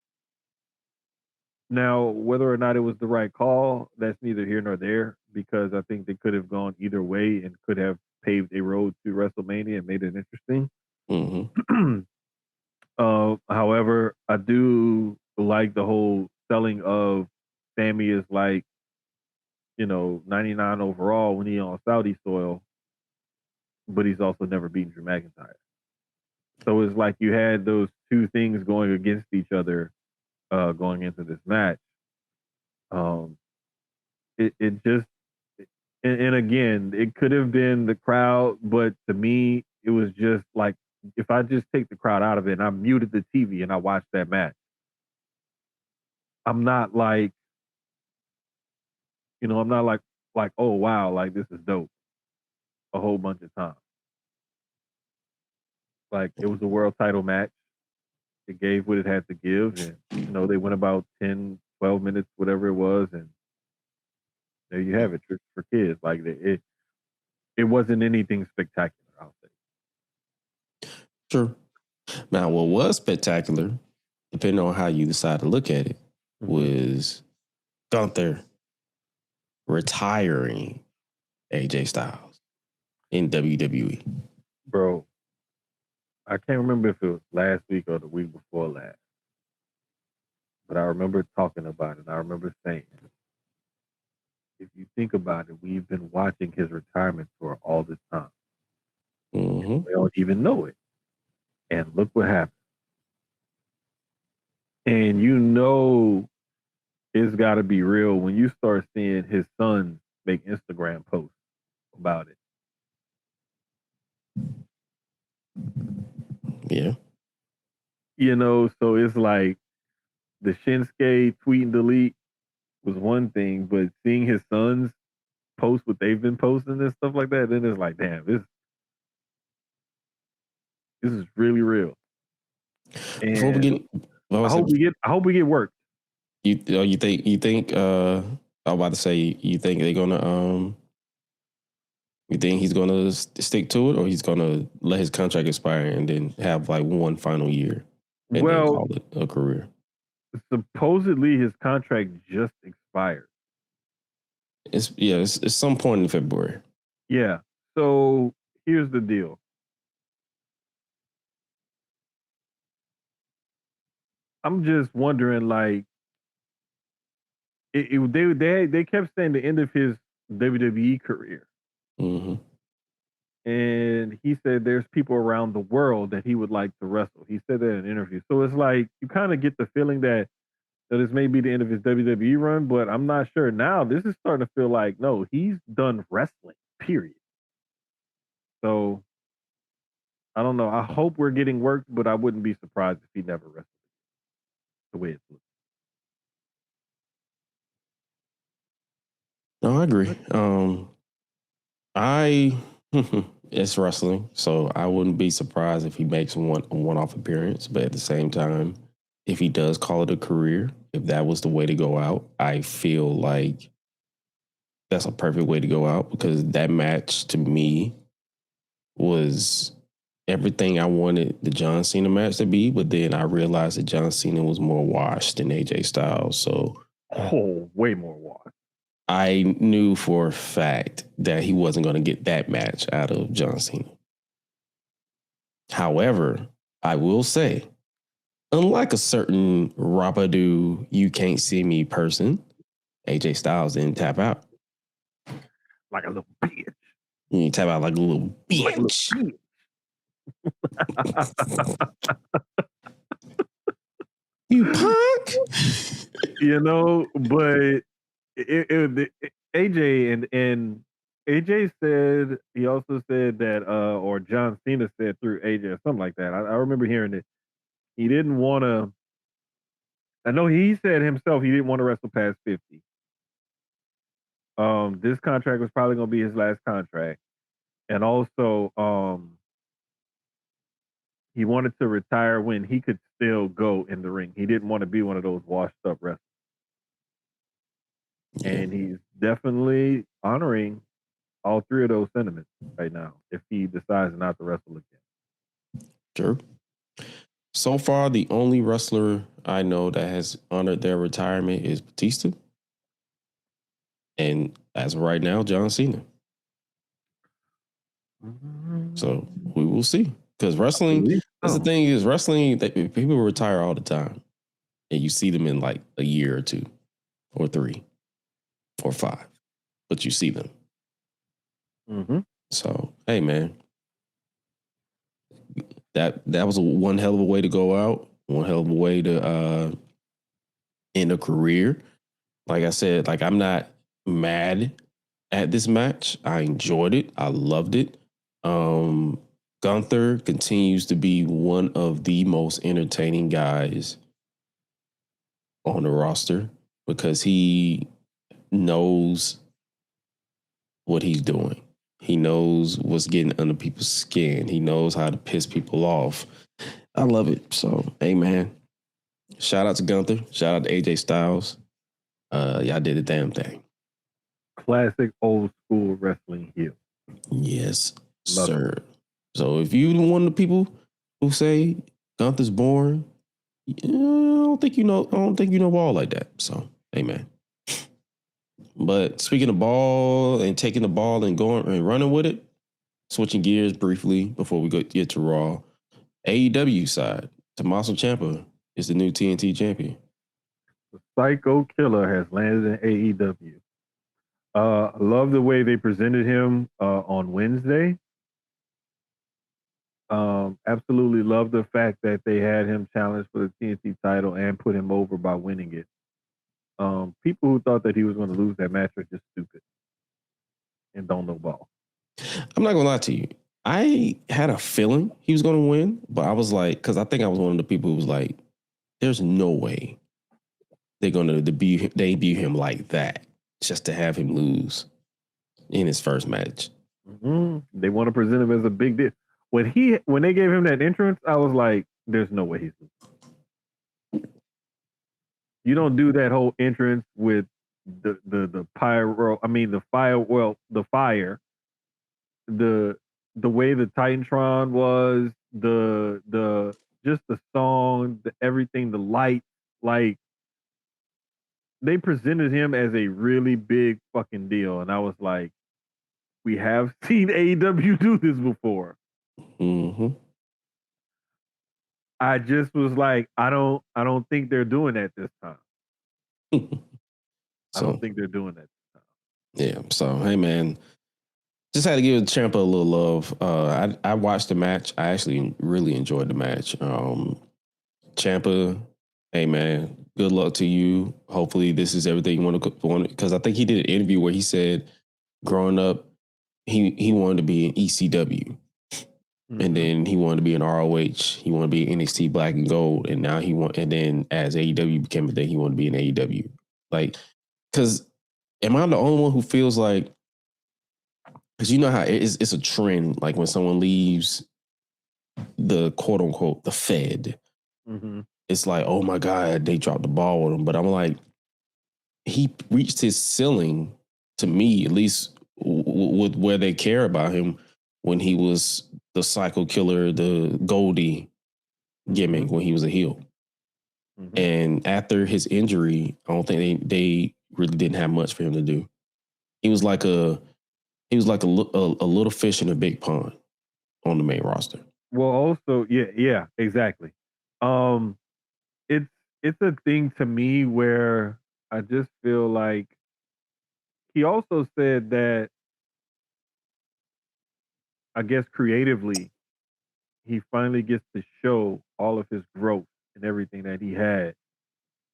Now, whether or not it was the right call, that's neither here nor there because I think they could have gone either way and could have paved a road to WrestleMania and made it interesting. Mm-hmm. However, I do like the whole selling of Sammy is like, 99 overall when he on Saudi soil, but he's also never beaten Drew McIntyre. So it's like you had those two things going against each other going into this match. Um, it just, and again, it could have been the crowd, but to me, it was just like if I just take the crowd out of it and I muted the TV and I watched that match, I'm not like, I'm not like, oh wow, like this is dope a whole bunch of times. Like it was a world title match. It gave what it had to give, and they went about 10, 12 minutes, whatever it was, and there you have it for kids. Like it wasn't anything spectacular, I'll say. Sure. Now, what was spectacular, depending on how you decide to look at it, was Gunther retiring AJ Styles in WWE. Bro, I can't remember if it was last week or the week before last, but I remember talking about it. I remember saying, if you think about it, we've been watching his retirement tour all this time. Mm-hmm. We don't even know it. And look what happened. And it's got to be real when you start seeing his son make Instagram posts about it. Yeah. So it's like the Shinsuke tweet and delete was one thing, but seeing his sons post what they've been posting and stuff like that, then it's like, damn, this is really real. And Before we get, I hope we get worked. You think I'm about to say you think they're gonna you think he's gonna stick to it, or he's gonna let his contract expire and then have like one final year and then call it a career? Supposedly his contract just expired. It's some point in February. Yeah. So here's the deal. I'm just wondering, like, they kept saying the end of his WWE career, Mm-hmm. and he said there's people around the world that he would like to wrestle. He said that in an interview. So it's like you kind of get the feeling that this may be the end of his WWE run, but I'm not sure now. This is starting to feel like no, he's done wrestling. Period. So I don't know. I hope we're getting worked, but I wouldn't be surprised if he never wrestled the way it's looking. No, I agree. I it's wrestling, so I wouldn't be surprised if he makes a one-off appearance. But at the same time, if he does call it a career, if that was the way to go out, I feel like that's a perfect way to go out because that match to me was everything I wanted the John Cena match to be. But then I realized that John Cena was more washed than AJ Styles, so way more washed. I knew for a fact that he wasn't going to get that match out of John Cena. However, I will say, unlike a certain Rabadoo, you can't see me person, AJ Styles didn't tap out. Like a little bitch. You didn't tap out like a little bitch. You punk. But AJ and AJ said, he also said that, or John Cena said through AJ or something like that. I remember hearing it. He didn't want to. I know he said himself he didn't want to wrestle past 50. This contract was probably going to be his last contract, and also, he wanted to retire when he could still go in the ring. He didn't want to be one of those washed up wrestlers. Yeah. And he's definitely honoring all three of those sentiments right now if he decides not to wrestle again. Sure. So far, the only wrestler I know that has honored their retirement is Batista. And as of right now, John Cena. So we will see. Because wrestling, that's the thing is wrestling, that people retire all the time. And you see them in like a year or 2 or 3 or 5. But you see them. Mm-hmm. So, hey, man. That was one hell of a way to go out. One hell of a way to end a career. Like I said, like I'm not mad at this match. I enjoyed it. I loved it. Gunther continues to be one of the most entertaining guys on the roster because he knows what he's doing. He knows what's getting under people's skin. He knows how to piss people off. I love it. So, hey, man. Shout out to Gunther. Shout out to AJ Styles. Y'all did the damn thing. Classic old school wrestling heel. Yes, love sir. It. So if you one of the people who say Gunther's boring, I don't think you know ball like that. So, hey, man. But speaking of ball and taking the ball and going and running with it, switching gears briefly before we get to Raw, AEW side, Tommaso Ciampa is the new TNT champion. The Psycho Killer has landed in AEW. I love the way they presented him on Wednesday. Absolutely love the fact that they had him challenge for the TNT title and put him over by winning it. People who thought that he was going to lose that match are just stupid and don't know ball. I'm not going to lie to you. I had a feeling he was going to win, but I was like, because I think I was one of the people who was like, there's no way they're going to debut him like that just to have him lose in his first match. Mm-hmm. They want to present him as a big deal. When they gave him that entrance, I was like, there's no way he's losing. You don't do that whole entrance with the pyro. I mean the fire. Well, the fire. The way the Titantron was, the just the song, the everything, the light. Like they presented him as a really big fucking deal, and I was like, we have seen AEW do this before. Mm-hmm. I just was like, I don't think they're doing that this time. I don't think they're doing that this time. Yeah. So, hey, man, just had to give Ciampa a little love. I watched the match. I actually really enjoyed the match. Ciampa, hey, man, good luck to you. Hopefully this is everything you want to, because I think he did an interview where he said growing up, he wanted to be in ECW. Mm-hmm. And then he wanted to be in ROH. He wanted to be in NXT Black and Gold. And now and then as AEW became a thing, he wanted to be in AEW. Like, because am I the only one who feels like, because you know how it's a trend, like when someone leaves the quote unquote, the Fed, mm-hmm. It's like, oh my God, they dropped the ball with him. But I'm like, he reached his ceiling, to me, at least with where they care about him, when he was the Psycho Killer, the Goldie gimmick, when he was a heel. Mm-hmm. And after his injury, I don't think they really didn't have much for him to do. He was like a little fish in a big pond on the main roster. Well, also, yeah, exactly. It's a thing to me where I just feel like he also said that, I guess creatively, he finally gets to show all of his growth and everything that he had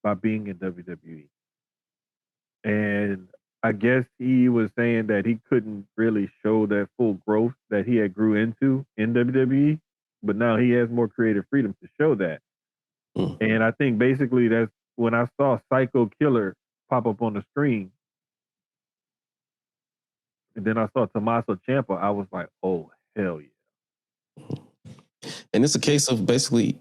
by being in WWE. And I guess he was saying that he couldn't really show that full growth that he had grew into in WWE, but now he has more creative freedom to show that. Mm. And I think basically that's when I saw Psycho Killer pop up on the screen, and then I saw Tommaso Ciampa, I was like, oh, hell yeah. And it's a case of basically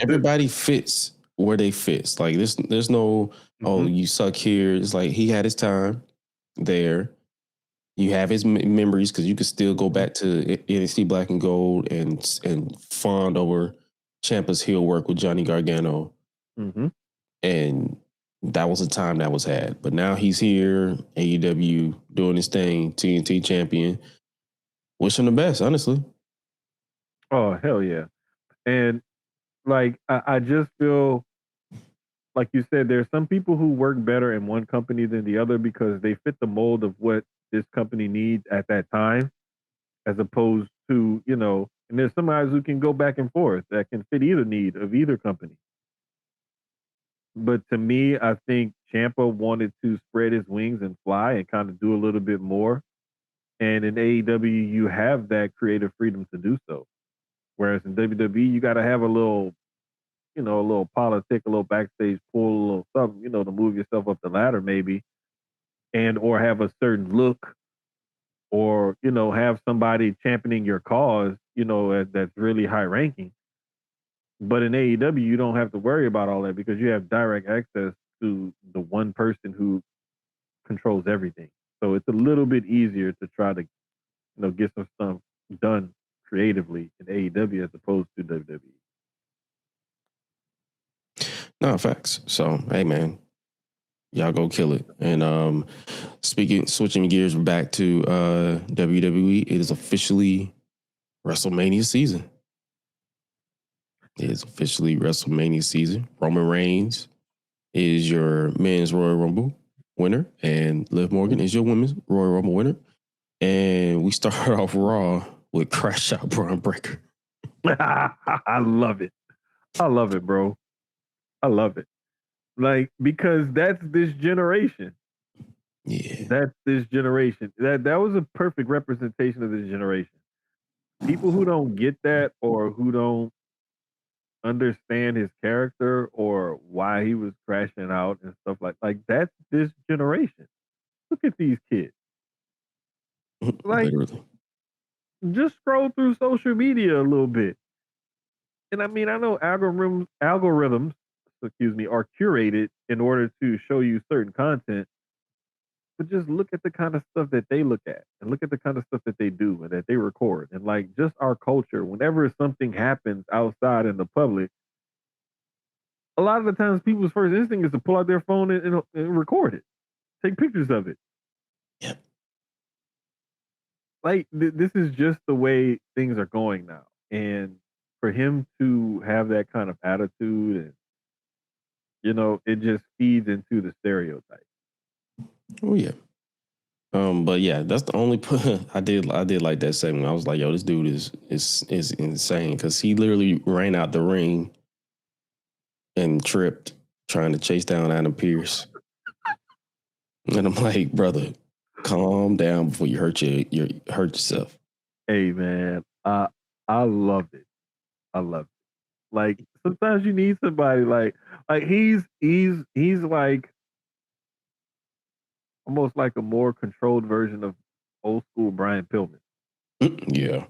everybody fits where they fit. Like there's no, oh, you suck here. It's like he had his time. there. You have his memories because you could still go back to NXT Black and Gold and fawn over Ciampa's heel work with Johnny Gargano. Mm-hmm. And that was a time that was had. But now he's here, AEW, doing his thing, TNT champion. Wish him the best, honestly. Oh, hell yeah. And like, I just feel like you said, there's some people who work better in one company than the other because they fit the mold of what this company needs at that time, as opposed to, and there's some guys who can go back and forth that can fit either need of either company. But to me, I think Ciampa wanted to spread his wings and fly and kind of do a little bit more. And in AEW, you have that creative freedom to do so. Whereas in WWE, you got to have a little politic, a little backstage pull, a little something, to move yourself up the ladder maybe, and or have a certain look, or, have somebody championing your cause, that's really high ranking. But in AEW, you don't have to worry about all that because you have direct access to the one person who controls everything. So it's a little bit easier to try to, get some stuff done creatively in AEW as opposed to WWE. No, facts. So, hey, man, y'all go kill it. And switching gears back to WWE, it is officially WrestleMania season. It is officially WrestleMania season. Roman Reigns is your men's Royal Rumble winner, and Liv Morgan is your women's Royal Rumble winner. And we start off Raw with Crash Out Braun Breaker. I love it. I love it, bro. I love it. Like, because that's this generation. Yeah. That's this generation. That was a perfect representation of this generation. People who don't get that or who don't understand his character or why he was crashing out and stuff like that's this generation. Look at these kids. Like, literally. just scroll through social media a little bit. And I mean, I know algorithms, are curated in order to show you certain content, but just look at the kind of stuff that they look at and look at the kind of stuff that they do and that they record. And like, just our culture, whenever something happens outside in the public, a lot of the times people's first instinct is to pull out their phone and record it, take pictures of it. Yep. Like, this is just the way things are going now. And for him to have that kind of attitude, and it just feeds into the stereotype. Oh yeah. But yeah, that's the only I did like that segment. I was like, yo, this dude is insane because he literally ran out the ring and tripped trying to chase down Adam Pearce. And I'm like, brother, calm down before you hurt yourself. Hey man, I love it. I love it. Like, sometimes you need somebody like he's like almost like a more controlled version of old school Brian Pillman. Yeah.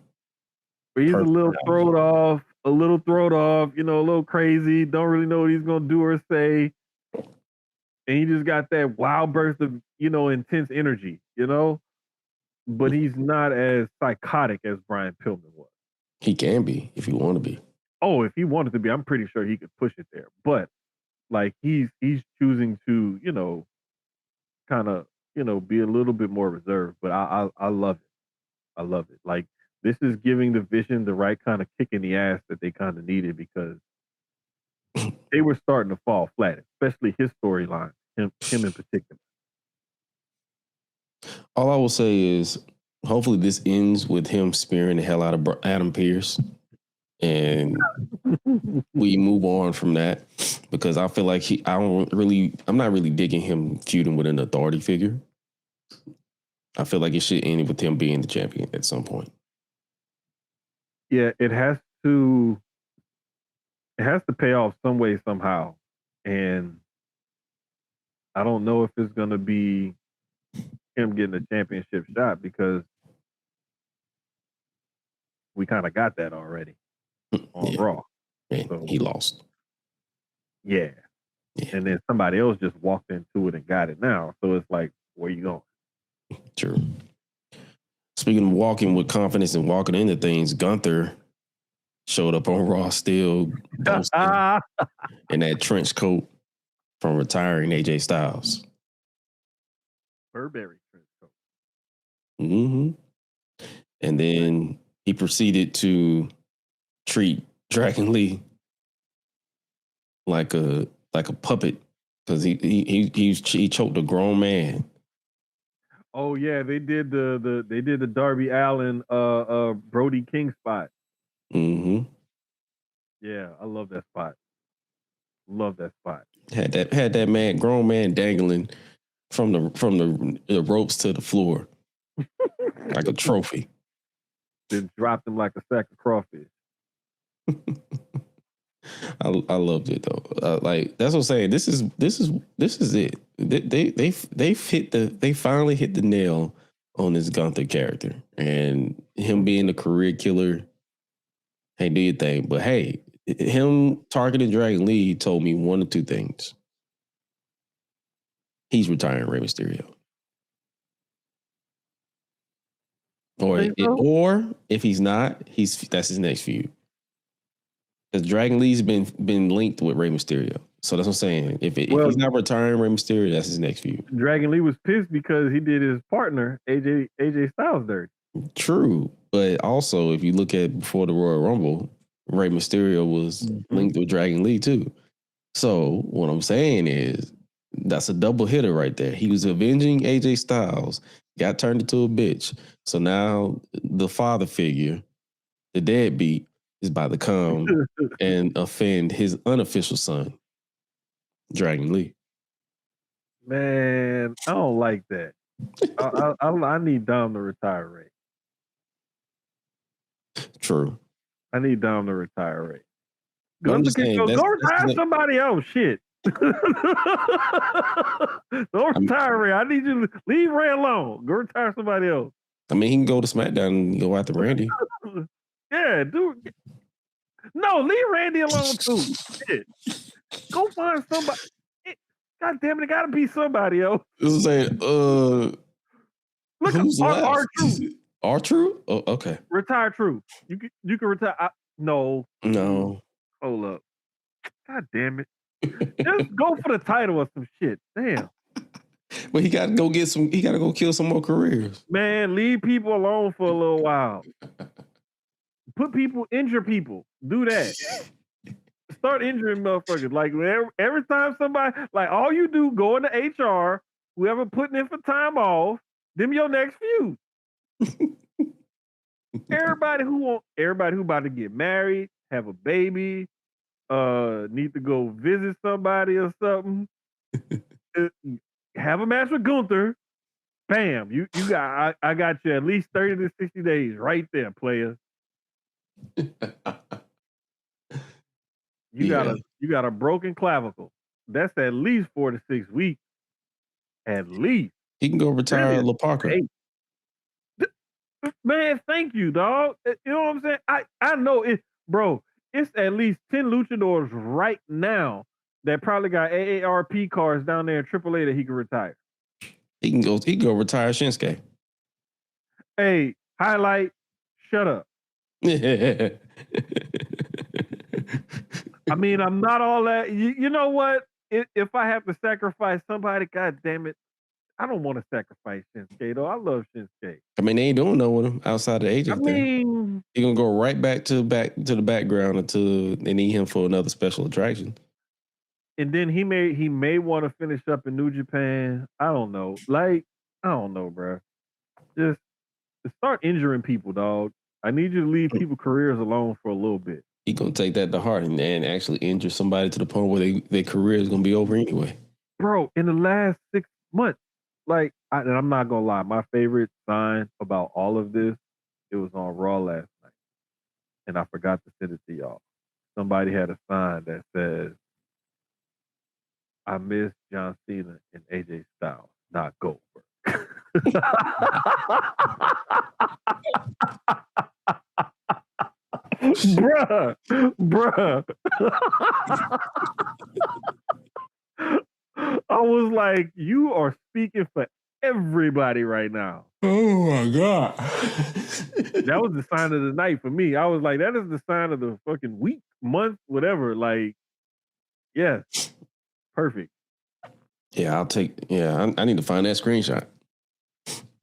But he's a little thrown off, a little crazy, don't really know what he's gonna do or say. And he just got that wild burst of, intense energy, But he's not as psychotic as Brian Pillman was. He can be if he want to be. Oh, if he wanted to be, I'm pretty sure he could push it there. But like, he's choosing to, kind of, be a little bit more reserved. But I love it. I love it. Like, this is giving the Vision the right kind of kick in the ass that they kind of needed, because they were starting to fall flat, especially his storyline, him in particular. All I will say is, hopefully this ends with him spearing the hell out of Adam Pearce, and we move on from that, because I feel like I'm not really digging him feuding with an authority figure. I feel like it should end with him being the champion at some point. Yeah, it has to pay off some way, somehow. And I don't know if it's going to be him getting a championship shot, because we kind of got that already on Raw. And so, he lost. Yeah. And then somebody else just walked into it and got it now. So it's like, where you going? True. Speaking of walking with confidence and walking into things, Gunther showed up on Raw still boasting in that trench coat from retiring AJ Styles. Burberry trench coat. Mm-hmm. And then he proceeded to treat Dragon Lee like a puppet because he choked a grown man. Oh yeah, they did the Darby Allin Brody King spot. Mm-hmm. Yeah, I love that spot. Love that spot. Had that grown man dangling from the ropes to the floor like a trophy. Then dropped him like a sack of crawfish. I loved it though. Like that's what I'm saying. This is it. They finally hit the nail on this Gunther character and him being a career killer. Hey, do your thing. But hey, him targeting Dragon Lee told me one or two things. He's retiring Rey Mysterio. Or if he's not, that's his next feud. Because Dragon Lee's been linked with Rey Mysterio. So that's what I'm saying. If he's not retiring Rey Mysterio, that's his next feud. Dragon Lee was pissed because he did his partner, AJ Styles, dirty. True. But also, if you look at before the Royal Rumble, Rey Mysterio was linked with Dragon Lee too. So what I'm saying is that's a double hitter right there. He was avenging AJ Styles, got turned into a bitch. So now the father figure, the deadbeat, is about to come and offend his unofficial son, Dragon Lee. Man, I don't like that. I need Dom to retire, Ray. True. I need Dom to retire, Ray. Go retire somebody else. Shit. Don't retire Ray. I need you to leave Ray alone. Go retire somebody else. I mean, he can go to SmackDown and go after Randy. Yeah, dude. No, leave Randy alone too. Shit. Go find somebody. God damn it, it gotta be somebody else. This is look, R-Truth. R-Truth? Oh, okay. Retire Truth. You can retire. No. Hold up. God damn it. Just go for the title or some shit. Damn. But he gotta go kill some more careers. Man, leave people alone for a little while. Injure people. Do that. Start injuring motherfuckers. Like every time somebody, like all you do, go into HR, whoever putting in for time off, them your next feud. everybody who about to get married, have a baby, need to go visit somebody or something, have a match with Gunther. Bam, you got I got you at least 30 to 60 days right there, player. You got a broken clavicle. That's at least 4 to 6 weeks. At least. He can go retire La Parker. Man, thank you, dog. You know what I'm saying? I know it, bro. It's at least 10 luchadors right now that probably got AARP cards down there in AAA that he can retire. He can go retire Shinsuke. Hey, highlight, shut up. I mean, I'm not all that. You know what? If I have to sacrifice somebody, god damn it, I don't want to sacrifice Shinsuke though. I love Shinsuke. I mean, they ain't doing no with him outside of AJ. He's gonna go right back to the background until they need him for another special attraction. And then he may want to finish up in New Japan. I don't know. Like, I don't know, bro. Just start injuring people, dog. I need you to leave people's careers alone for a little bit. He gonna take that to heart and actually injure somebody to the point where their career is gonna be over anyway. Bro, in the last 6 months, like, and I'm not gonna lie, my favorite sign about all of this, it was on Raw last night, and I forgot to send it to y'all. Somebody had a sign that says, "I miss John Cena and AJ Styles, not Goldberg." Bruh. I was like, you are speaking for everybody right now. Oh my God. That was the sign of the night for me. I was like, that is the sign of the fucking week, month, whatever. Like, yes, perfect. Yeah, I need to find that screenshot.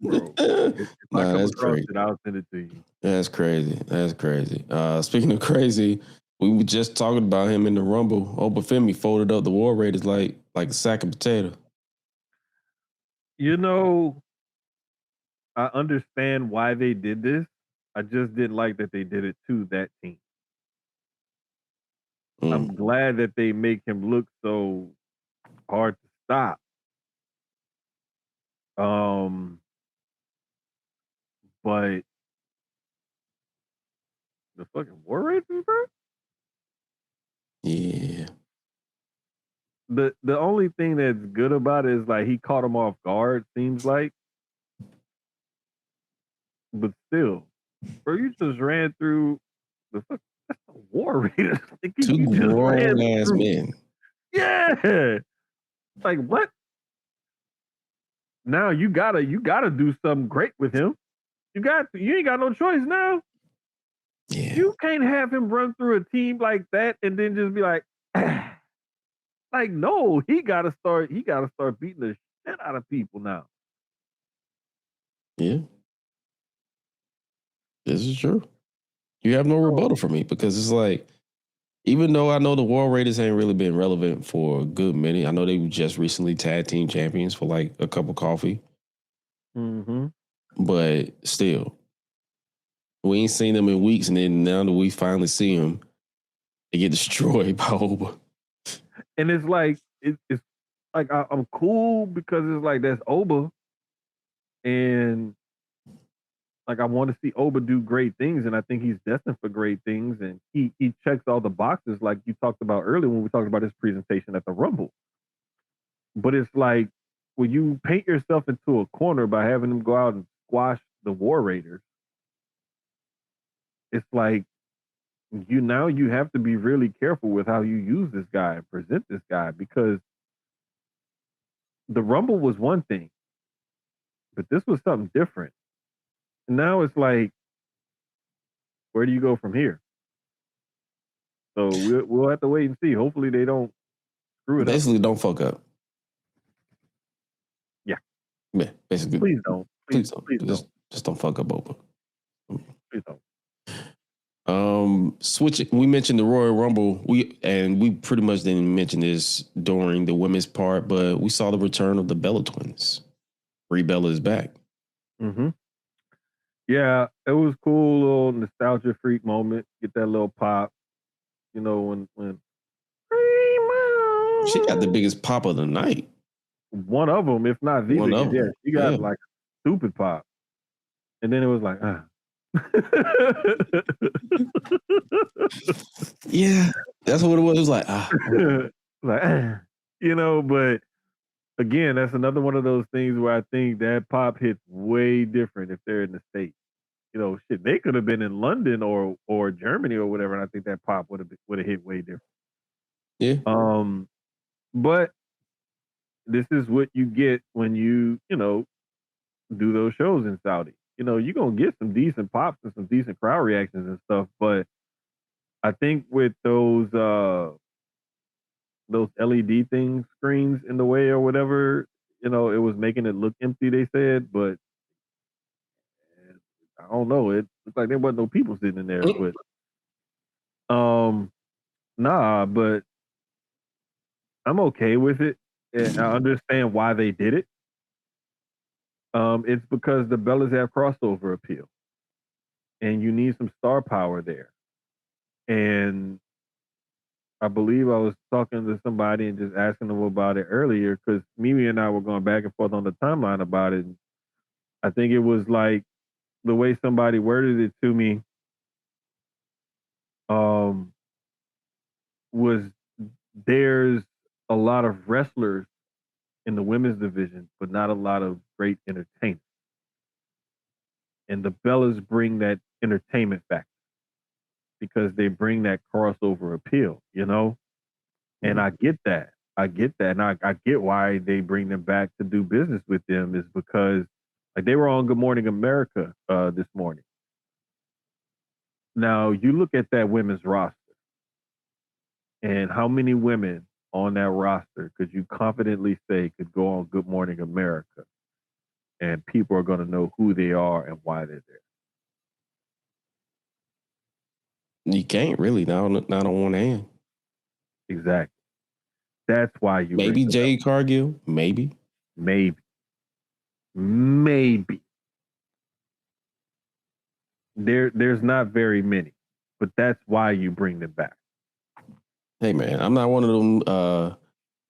Bro, if I Nah, come that's across crazy. it, I'll send it to you. That's crazy. That's crazy. Speaking of crazy, we were just talking about him in the Rumble. Obafemi folded up the War Raiders like a sack of potato. You know, I understand why they did this. I just didn't like that they did it to that team. I'm glad that they make him look so hard to stop. But the fucking War Raiders, bro. Yeah. The only thing that's good about it is like he caught him off guard. Seems like, but still, bro, you just ran through the fuck. That's the War Raiders. Like, Two you just ran grown ass through. men. Yeah. Like what? Now you gotta do something great with him. You ain't got no choice now. Yeah. You can't have him run through a team like that and then just be like, like no, he gotta start beating the shit out of people now. Yeah. This is true. You have no rebuttal for me because it's like, even though I know the War Raiders ain't really been relevant for a good minute, I know they were just recently tag team champions for like a cup of coffee. Mm-hmm. But still, we ain't seen them in weeks, and then now that we finally see them, they get destroyed by Oba. And it's like it's like I'm cool because it's like that's Oba, and like I want to see Oba do great things, and I think he's destined for great things, and he checks all the boxes like you talked about earlier when we talked about his presentation at the Rumble. But it's like when you paint yourself into a corner by having him go out and squash the War Raiders, it's like you have to be really careful with how you use this guy and present this guy, because the Rumble was one thing, but this was something different. And now it's like, where do you go from here? So we'll have to wait and see. Hopefully they don't screw it Basically, up. don't fuck up. Yeah. Yeah, basically. Please don't. Please don't. Just don't fuck up Oba. Please don't. Switching. We mentioned the Royal Rumble. We pretty much didn't mention this during the women's part, but we saw the return of the Bella twins. Brie Bella is back. Mm-hmm. Yeah, it was cool, little nostalgia freak moment. Get that little pop. You know, when She got the biggest pop of the night. one of them, if not the One biggest, of yeah, them. she got Yeah. like a stupid pop. And then it was like, Yeah, that's what it was. It was like, like, you know, but again, that's another one of those things where I think that pop hits way different if they're in the States. You know, shit, they could have been in London or Germany or whatever, and I think that pop would have hit way different. yeah. But this is what you get when you do those shows in Saudi. You know, you're gonna get some decent pops and some decent crowd reactions and stuff, but I think with those LED things, screens in the way or whatever, it was making it look empty, they said, but I don't know. It looked like there wasn't no people sitting in there, but but I'm okay with it. And I understand why they did it. It's because the Bellas have crossover appeal, and you need some star power there. And I believe I was talking to somebody and just asking them about it earlier because Mimi and I were going back and forth on the timeline about it. And I think it was like the way somebody worded it to me was there's a lot of wrestlers in the women's division, but not a lot of great entertainment. And the Bellas bring that entertainment factor because they bring that crossover appeal, And I get that. I get that, and I get why they bring them back to do business with them is because like they were on Good Morning America this morning. Now you look at that women's roster, and how many women on that roster could you confidently say could go on Good Morning America, and people are going to know who they are and why they're there? You can't really not on one hand. Exactly. That's why you Maybe bring them Jade Cargill. Maybe. Maybe. There's not very many, but that's why you bring them back. Hey man, I'm not one of them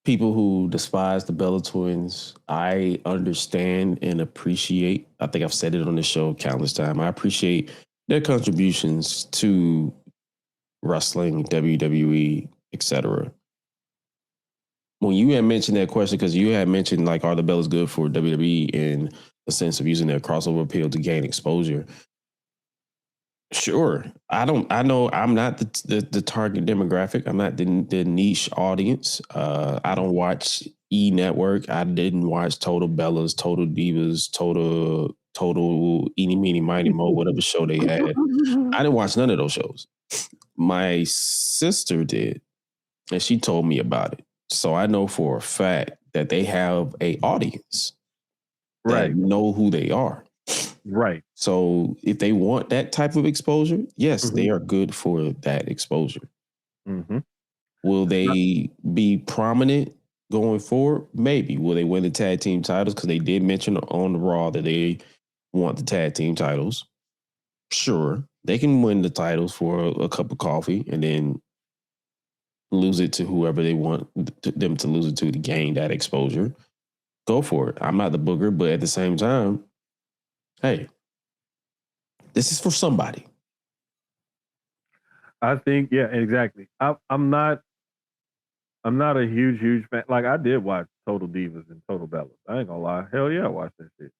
people who despise the Bella Twins. I understand and appreciate. I think I've said it on the show countless times. I appreciate their contributions to wrestling, WWE, etc. When you had mentioned that question, because you had mentioned like, are the Bellas good for WWE in the sense of using their crossover appeal to gain exposure? Sure. I know I'm not the target demographic. I'm not the niche audience. I don't watch E Network. I didn't watch Total Bellas, Total Divas, Total Eeny Meeny Miny Mo, whatever show they had. I didn't watch none of those shows. My sister did, and she told me about it. So I know for a fact that they have a audience that know who they are. Right. So if they want that type of exposure, yes, they are good for that exposure. Mm-hmm. Will they be prominent going forward? Maybe. Will they win the tag team titles? Because they did mention on the Raw that they want the tag team titles. Sure. They can win the titles for a cup of coffee and then lose it to whoever they want them to lose it to gain that exposure. Go for it. I'm not the booger, but at the same time, hey, this is for somebody. I think, yeah, exactly. I'm not a huge fan. Like I did watch Total Divas and Total Bellas. I ain't gonna lie. Hell yeah, I watched that shit.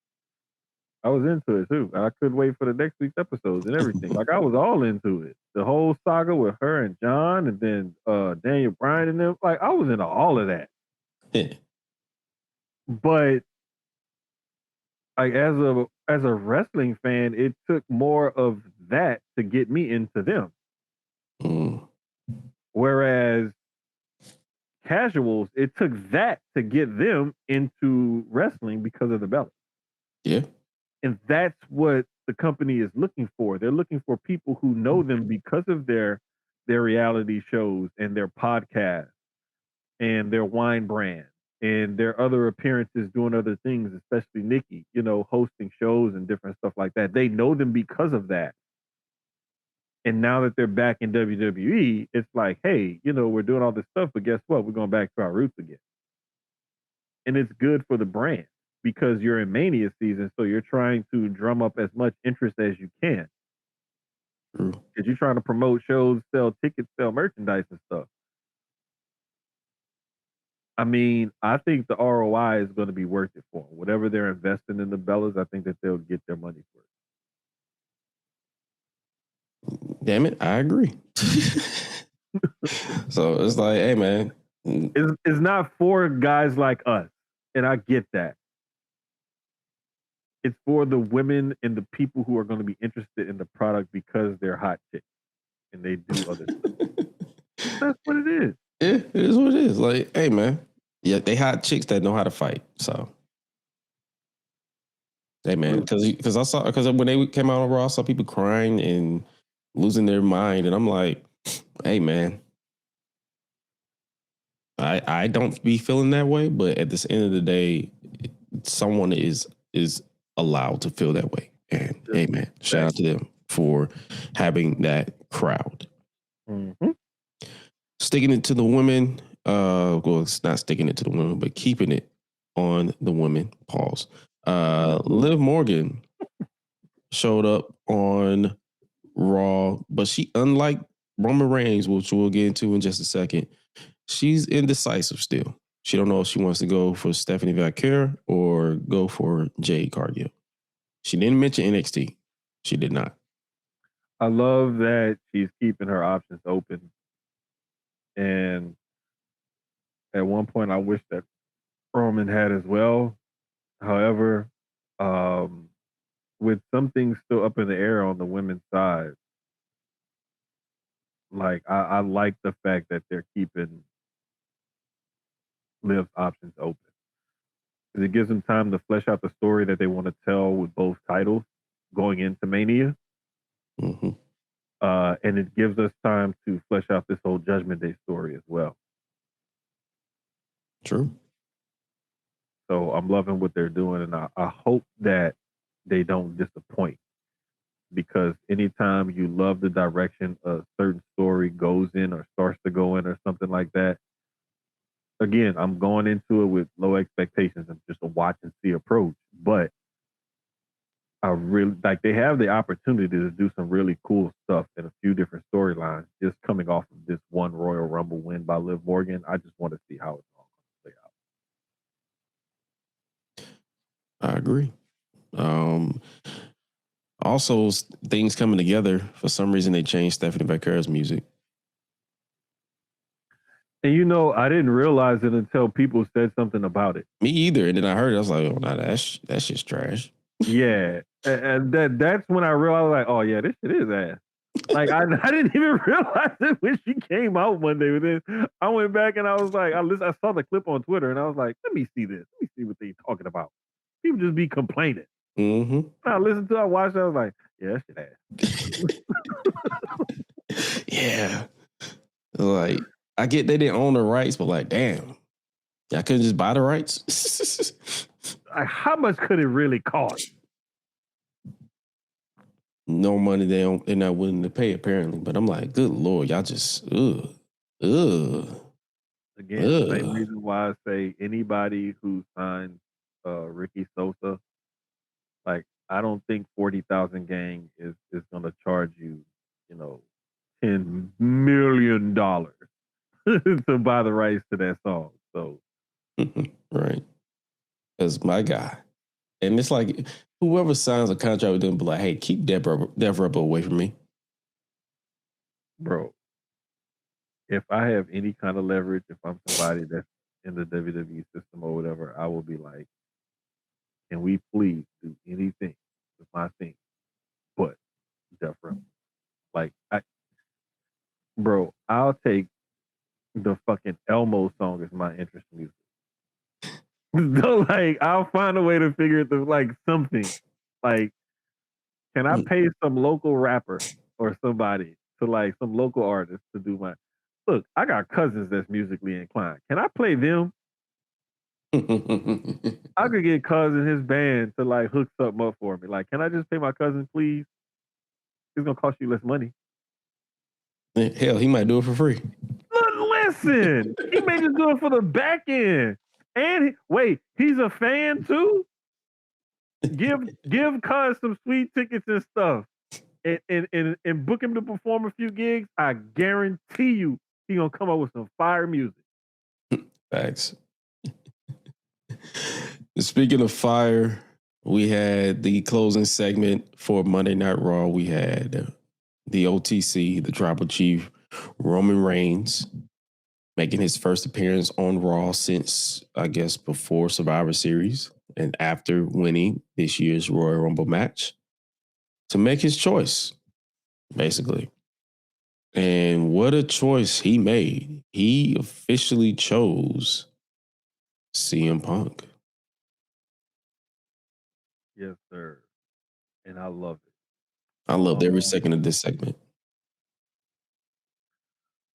I was into it too. I couldn't wait for the next week's episodes and everything. Like I was all into it. The whole saga with her and John, and then Daniel Bryan and them. Like I was into all of that. But like as a wrestling fan, it took more of that to get me into them. Whereas casuals, it took that to get them into wrestling because of the Bellas. Yeah. And that's what the company is looking for. They're looking for people who know them because of their reality shows and their podcasts and their wine brand and their other appearances doing other things, especially Nikki, hosting shows and different stuff like that. They know them because of that. And now that they're back in WWE, it's like, hey, we're doing all this stuff, but guess what? We're going back to our roots again. And it's good for the brand because you're in Mania season, so you're trying to drum up as much interest as you can. Because you're trying to promote shows, sell tickets, sell merchandise and stuff. I mean, I think the ROI is going to be worth it for them. Whatever they're investing in the Bellas, I think that they'll get their money for it. Damn it, I agree. So it's like, hey, man. It's not for guys like us, and I get that. It's for the women and the people who are going to be interested in the product because they're hot chicks and they do other stuff. That's what it is. Yeah, it is what it is. Like, hey, man. Yeah, they hot chicks that know how to fight. So, hey, man. Because when they came out on Raw, I saw people crying and losing their mind. And I'm like, hey, man. I don't be feeling that way, but at this end of the day, someone is allowed to feel that way. And hey, man, shout out to them for having that crowd. Mm-hmm. Sticking it to the women, well, it's not sticking it to the women, but keeping it on the women. Pause. Liv Morgan showed up on Raw, but she, unlike Roman Reigns, which we'll get into in just a second, she's indecisive still. She don't know if she wants to go for Stephanie Valkyrie or go for Jade Cargill. She didn't mention NXT. She did not. I love that she's keeping her options open. And at one point I wish that Roman had as well. However, with some things still up in the air on the women's side, like I like the fact that they're keeping Liv's options open. It gives them time to flesh out the story that they want to tell with both titles going into Mania. Mm-hmm. And it gives us time to flesh out this whole Judgment Day story as well. True. So I'm loving what they're doing, and I hope that they don't disappoint. Because anytime you love the direction a certain story goes in or starts to go in or something like that, again, I'm going into it with low expectations and just a watch and see approach. But I really like they have the opportunity to do some really cool stuff in a few different storylines just coming off of this one Royal Rumble win by Liv Morgan. I just want to see how it's all going to play out. I agree. Also, things coming together. For some reason, they changed Stephanie Becerra's music. And you know, I didn't realize it until people said something about it. Me either. And then I heard it. I was like, oh, nah, that's just trash. Yeah. And that's when I realized, like, oh, yeah, this shit is ass. Like, I didn't even realize it when she came out one day with this. I went back and I was like, I saw the clip on Twitter and I was like, let me see this. Let me see what they talking about. People just be complaining. Mm-hmm. I listened to it, I watched it, I was like, yeah, that shit ass. Yeah. Like, I get they didn't own the rights, but like, damn. I couldn't just buy the rights. Like, how much could it really cost? No money they're not willing to pay, apparently. But I'm like, good Lord, y'all just Again, same reason why I say anybody who signs Ricky Sosa, like, I don't think 40,000 Gang is gonna charge you, $10 million to buy the rights to that song. So right. That's my guy. And it's like whoever signs a contract with them be like, hey, keep Deborah away from me. Bro, if I have any kind of leverage, if I'm somebody that's in the WWE system or whatever, I will be like, can we please do anything with my thing but Deborah? Like, I'll take the fucking Elmo song as my interest music. So, like, I'll find a way to figure it like something. Like, can I pay some local rapper or somebody to, like, some local artist to do my look? I got cousins that's musically inclined. Can I play them? I could get Cuz and his band to, like, hook something up for me. Like, can I just pay my cousin, please? It's gonna cost you less money. Hell, he might do it for free. Listen, he may just do it for the back end. And he's a fan too. Give Cuz some sweet tickets and stuff, and book him to perform a few gigs. I guarantee you, he gonna come up with some fire music. Facts. Speaking of fire, we had the closing segment for Monday Night Raw. We had the OTC, the Tribal Chief, Roman Reigns, making his first appearance on Raw since, I guess, before Survivor Series and after winning this year's Royal Rumble match to make his choice, basically. And what a choice he made. He officially chose CM Punk. Yes, sir. And I love it. I loved every second of this segment.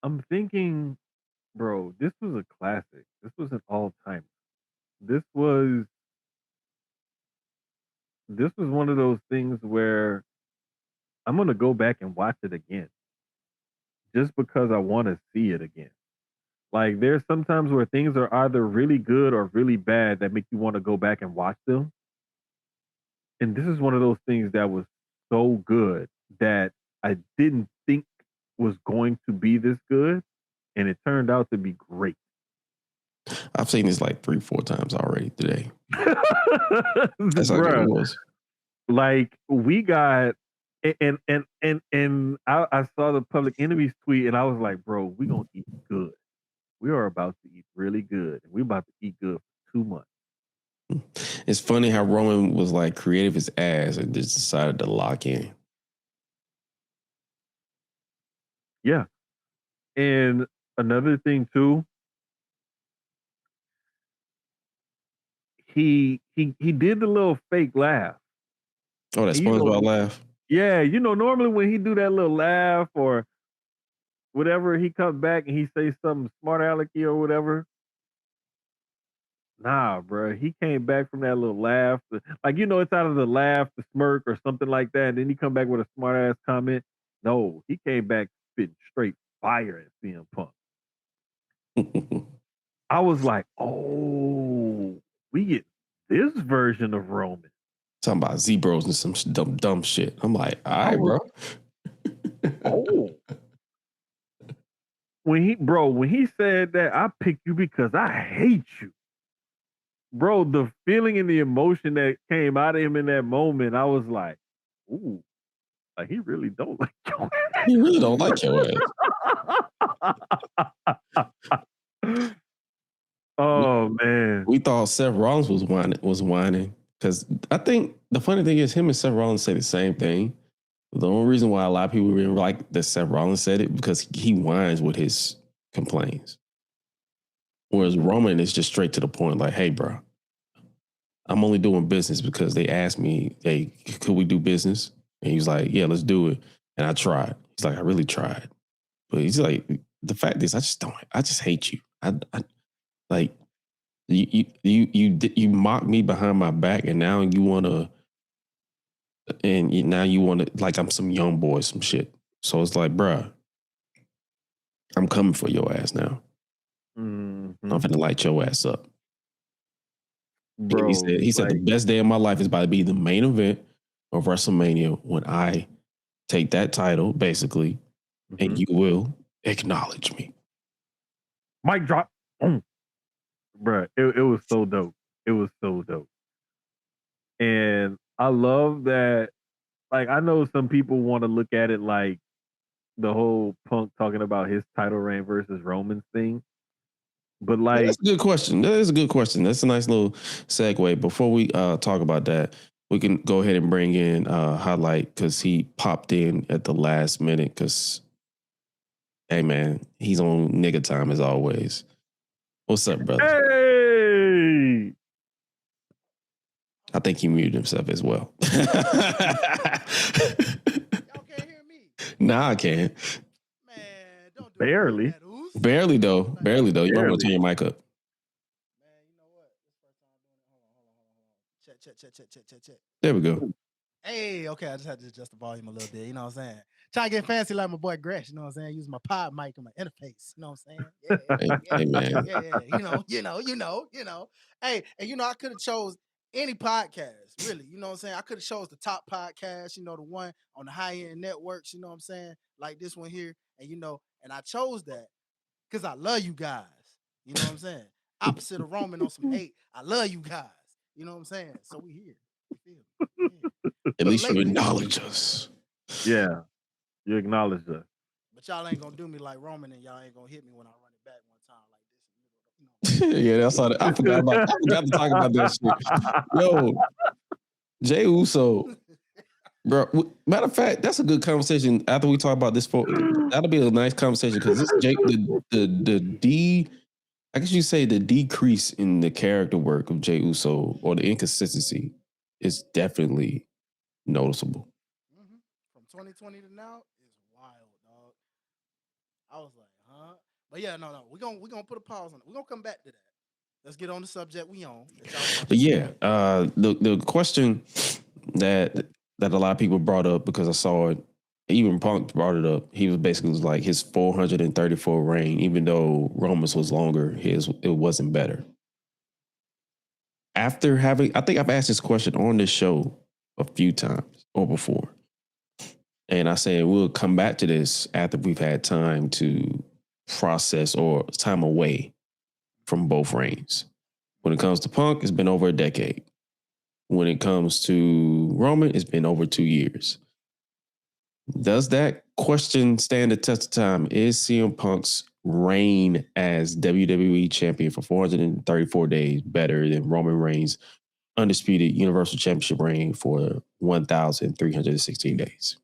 I'm thinking, bro, this was a classic. This was an all-timer. This was one of those things where I'm gonna go back and watch it again, just because I want to see it again. Like, there's sometimes where things are either really good or really bad that make you want to go back and watch them. And this is one of those things that was so good that I didn't think was going to be this good, and it turned out to be great. I've seen this like 3-4 times already today. That's how good it was. Like, we got, and I saw the Public Enemies tweet, and I was like, bro, we gonna eat good. We are about to eat really good. We're about to eat good for 2 months. It's funny how Roman was like creative as ass and just decided to lock in. Yeah. And another thing too, he did the little fake laugh. Oh, that And, you know, SpongeBob laugh. yeah, normally when he do that little laugh or whatever, he comes back and he says something smart alecky or whatever. Nah, bro. He came back from that little laugh. Like, it's out of the laugh, the smirk, or something like that. And then he come back with a smart ass comment. No, he came back spitting straight fire at CM Punk. I was like, oh, we get this version of Roman. Talking about Z-Bros and some dumb shit. I'm like, all right, bro. Oh. When he said that, I picked you because I hate you. Bro, the feeling and the emotion that came out of him in that moment, I was like, ooh, like he really don't like your ass. He really don't like your ass. Oh, man. We thought Seth Rollins was whining because I think the funny thing is him and Seth Rollins say the same thing. The only reason why a lot of people really like that Seth Rollins said it because he whines with his complaints. Whereas Roman is just straight to the point, like, hey, bro, I'm only doing business because they asked me, hey, could we do business? And he's like, yeah, let's do it. And I tried. He's like, I really tried. But he's like, the fact is, I just hate you. I like, you mock me behind my back and now you want to, like I'm some young boy, some shit. So it's like, bruh, I'm coming for your ass now. Mm-hmm. I'm finna light your ass up. Bro, he said the best day of my life is about to be the main event of WrestleMania when I take that title, basically, and you will acknowledge me. Mic drop. Bruh, it was so dope. It was so dope. And I love that. Like, I know some people want to look at it like the whole Punk talking about his title reign versus Roman's thing. But like, that's a good question. That is a good question. That's a nice little segue. Before we talk about that, we can go ahead and bring in Highlight because he popped in at the last minute because, hey, man, he's on nigga time as always. What's up, brother? hey! I think he muted himself as well. Y'all can't hear me. Nah, I can. Man, don't do Barely. that, Oos. Barely, though. Barely, though. You might want to turn your mic up. Man, you know what? This first time doing it. Hold on. Check. There we go. Hey, okay. I just had to adjust the volume a little bit. You know what I'm saying? Try to get fancy like my boy Gresh. You know what I'm saying? Use my pod mic and my interface. You know what I'm saying? Yeah. Hey, man. Yeah. You know. Hey, and I could have chose any podcast, really. You know what I'm saying? I could have chose the top podcast, the one on the high-end networks, you know what I'm saying? Like this one here. And I chose that because I love you guys. You know what I'm saying? Opposite of Roman on some hate. I love you guys. You know what I'm saying? So we here. You feel me? Yeah. At least you acknowledge us. Yeah, you acknowledge us. But y'all ain't gonna do me like Roman, and y'all ain't gonna hit me when I run it back one time like this. Yeah, that's all. I forgot to talk about that shit. Yo, Jey Uso, bro. Matter of fact, that's a good conversation. After we talk about this, that'll be a nice conversation because this I guess you say the decrease in the character work of Jey Uso or the inconsistency is definitely noticeable. Mm-hmm. From 2020 to now is wild, dog. I was like, huh? But yeah, no. We're gonna put a pause on it. We're gonna come back to that. Let's get on the subject we on. But yeah, the question that a lot of people brought up because I saw it, even Punk brought it up. He was basically like his 434 reign, even though Roman's was longer, it wasn't better. After having, I think I've asked this question on this show a few times or before. And I said, we'll come back to this after we've had time to process or time away from both reigns. When it comes to Punk, it's been over a decade. When it comes to Roman, it's been over 2 years. Does that question stand the test of time? Is CM Punk's reign as WWE champion for 434 days better than Roman Reigns' undisputed Universal Championship reign for 1,316 days?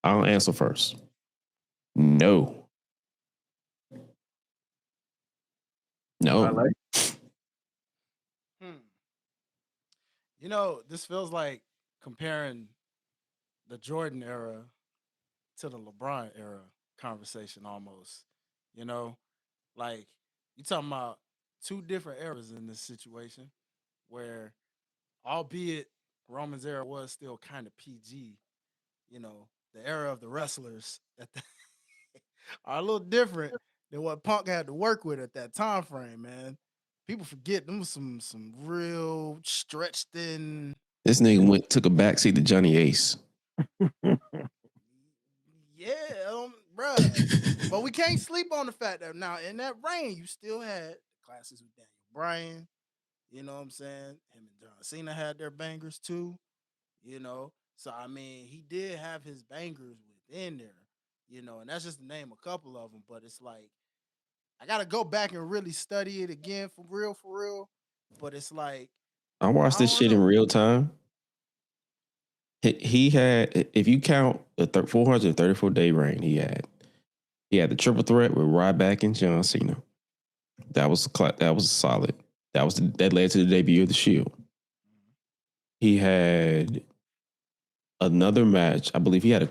I'll answer first. No. No. I like You know, this feels like comparing the Jordan era to the LeBron era conversation almost. You know, like you talking about two different eras in this situation where, albeit Roman's era was still kind of PG, you know, the era of the wrestlers at the are a little different than what Punk had to work with at that time frame, man. People forget them was some real stretched thin. This nigga took a backseat to Johnny Ace. Yeah, bruh. But we can't sleep on the fact that now in that reign, you still had classes with Daniel Bryan. You know what I'm saying? Him and John Cena had their bangers too. You know, so I mean, he did have his bangers within there. You know, and that's just to name a couple of them. But it's like I gotta go back and really study it again for real. But it's like I watched this shit in real time. He had, if you count the 434-day reign, he had the triple threat with Ryback and John Cena. That was solid. That led to the debut of the Shield. He had another match. I believe he had a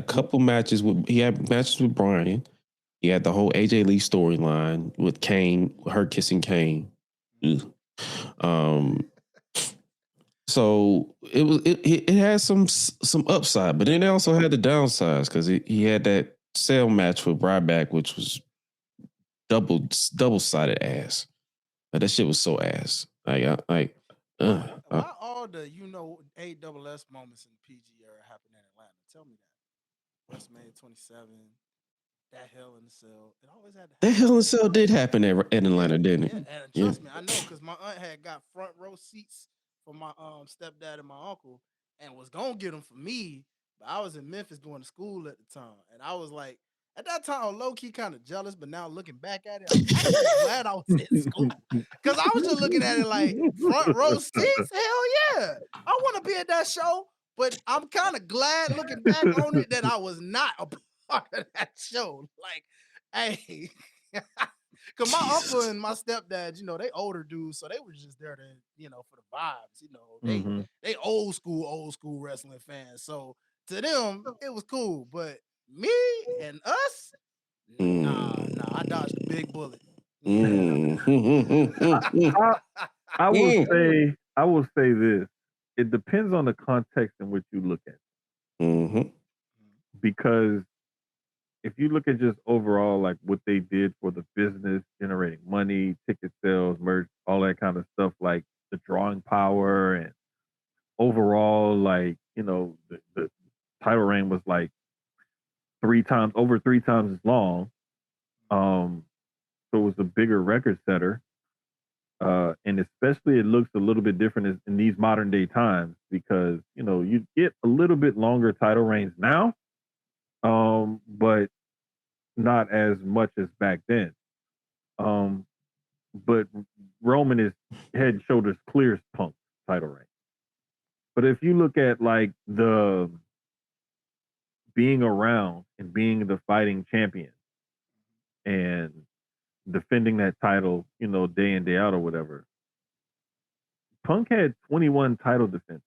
couple matches with. He had matches with Bryan. He had the whole AJ Lee storyline with Kane, her kissing Kane. So it had some upside, but then it also had the downsides because he had that cell match with Ryback, which was double-sided ass. That shit was so ass. Why all the AWS moments in the PG era happened in Atlanta? Tell me that. WrestleMania 27, that Hell in the Cell. It always had to happen. That Hell in the Cell did happen in Atlanta, didn't it? Yeah, and trust me, I know because my aunt had got front row seats for my stepdad and my uncle, and was gonna get them for me. But I was in Memphis going to school at the time, and I was like, at that time, I was low key kind of jealous. But now looking back at it, I'm actually glad I was in school because I was just looking at it like front row seats. Hell yeah, I want to be at that show. But I'm kind of glad looking back on it that I was not a part of that show. Like, hey. Cause my uncle and my stepdad, you know, they older dudes, so they were just there to, you know, for the vibes. You know, they old school wrestling fans. So to them, it was cool. But me and us, nah, I dodged a big bullet. I will say this. It depends on the context in which you look at it. Because if you look at just overall, like what they did for the business, generating money, ticket sales, merch, all that kind of stuff, like the drawing power and overall, like, you know, the title reign was like over three times as long. So it was a bigger record setter. And especially it looks a little bit different in these modern day times because, you know, you get a little bit longer title reigns now. But not as much as back then. But Roman is head and shoulders clears Punk title reign. But if you look at like the being around and being the fighting champion and defending that title, you know, day in, day out or whatever, Punk had 21 title defenses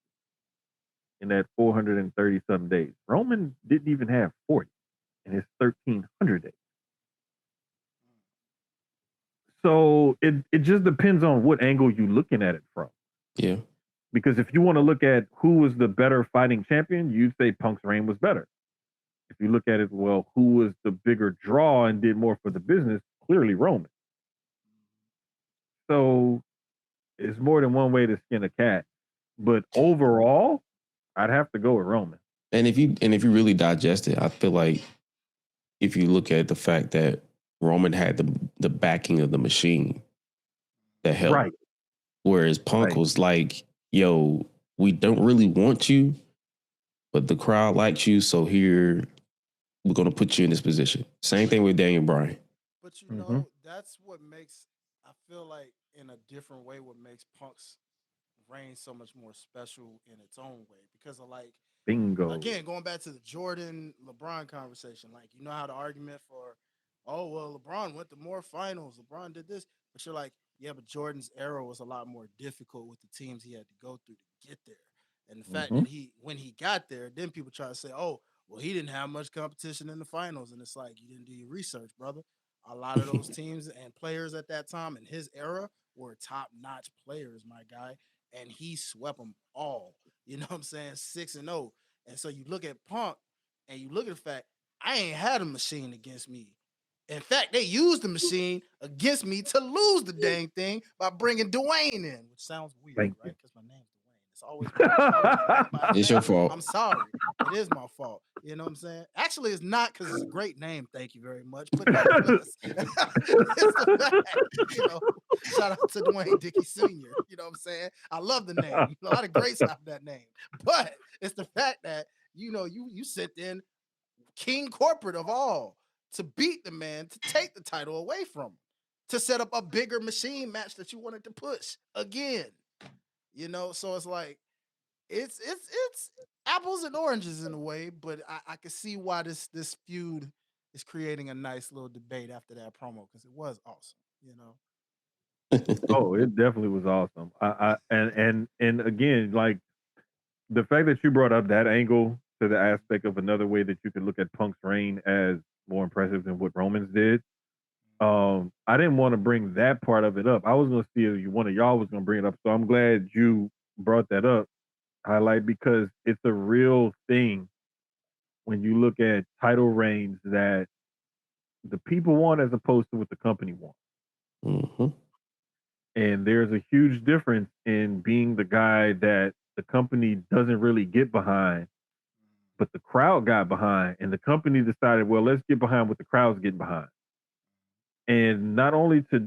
in that 430 some days. Roman didn't even have 40 in his 1,300 days. So it just depends on what angle you're looking at it from. Yeah. Because if you want to look at who was the better fighting champion, you'd say Punk's reign was better. If you look at it, well, who was the bigger draw and did more for the business? Clearly Roman. So it's more than one way to skin a cat. But overall, I'd have to go with Roman. And if you really digest it, I feel like if you look at the fact that Roman had the backing of the machine that helped. Right. Whereas Punk was like, yo, we don't really want you, but the crowd likes you, so here we're going to put you in this position. Same thing with Daniel Bryan. But you know, that's what makes, I feel like in a different way, what makes Punk's reign so much more special in its own way. Because of like, Bingo. again, going back to the Jordan LeBron conversation, like, you know how the argument for, oh, well, LeBron went to more finals, LeBron did this, but you're like, yeah, but Jordan's era was a lot more difficult with the teams he had to go through to get there. And the fact that when he got there, then people try to say, oh, well, he didn't have much competition in the finals. And it's like, you didn't do your research, brother. A lot of those teams and players at that time in his era were top notch players, my guy. And he swept them all. You know what I'm saying? 6-0. And so you look at Punk and you look at the fact, I ain't had a machine against me. In fact, they used the machine against me to lose the dang thing by bringing Dwayne in, which sounds weird, right? Because my name's Dwayne. It's always it's your fault. I'm sorry. It is my fault. You know what I'm saying? Actually, it's not because it's a great name. Thank you very much. But nevertheless, it's the fact, you know, shout out to Dwayne Dickey Sr. You know what I'm saying? I love the name. A lot of greats have that name. But it's the fact that, you know, you sent in King Corporate of all to beat the man, to take the title away from him, to set up a bigger machine match that you wanted to push again. You know, so it's like it's apples and oranges in a way, but I can see why this feud is creating a nice little debate after that promo because it was awesome, you know. Oh, it definitely was awesome. And again, like the fact that you brought up that angle to the aspect of another way that you could look at Punk's reign as more impressive than what Roman's did. I didn't want to bring that part of it up. I was going to see if one of y'all was going to bring it up. So I'm glad you brought that up, highlight, because it's a real thing when you look at title reigns that the people want as opposed to what the company wants. Mm-hmm. And there's a huge difference in being the guy that the company doesn't really get behind, but the crowd got behind, and the company decided, well, let's get behind what the crowd's getting behind. And not only to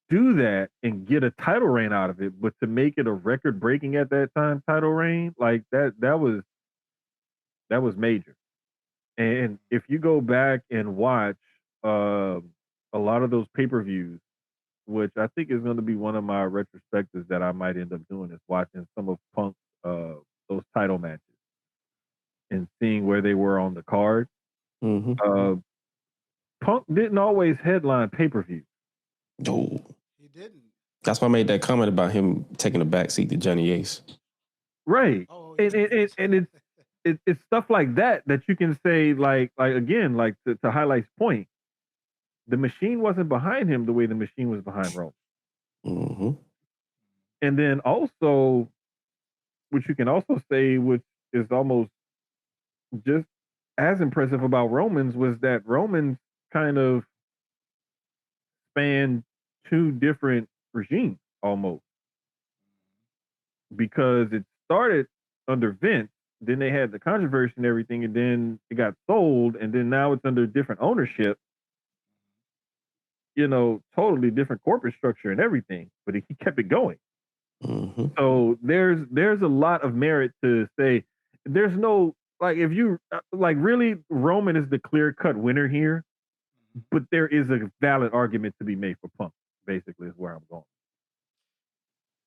do that and get a title reign out of it, but to make it a record breaking at that time title reign, like that was major. And if you go back and watch a lot of those pay-per-views, which I think is going to be one of my retrospectives that I might end up doing, is watching some of Punk's those title matches and seeing where they were on the card. Punk didn't always headline pay-per-views. No. He didn't. That's why I made that comment about him taking a backseat to Johnny Ace. Right. Oh, And it's stuff like that you can say, like again, like to highlight point, the machine wasn't behind him the way the machine was behind Roman. Mm-hmm. And then also, which you can also say, which is almost just as impressive about Roman's, was that Roman's kind of spanned two different regimes almost, because it started under Vince, then they had the controversy and everything, and then it got sold, and then now it's under different ownership, you know, totally different corporate structure and everything, but he kept it going. Mm-hmm. So there's a lot of merit to say. There's no, like, if you like, really, Roman is the clear-cut winner here, but there is a valid argument to be made for Punk, basically, is where I'm going.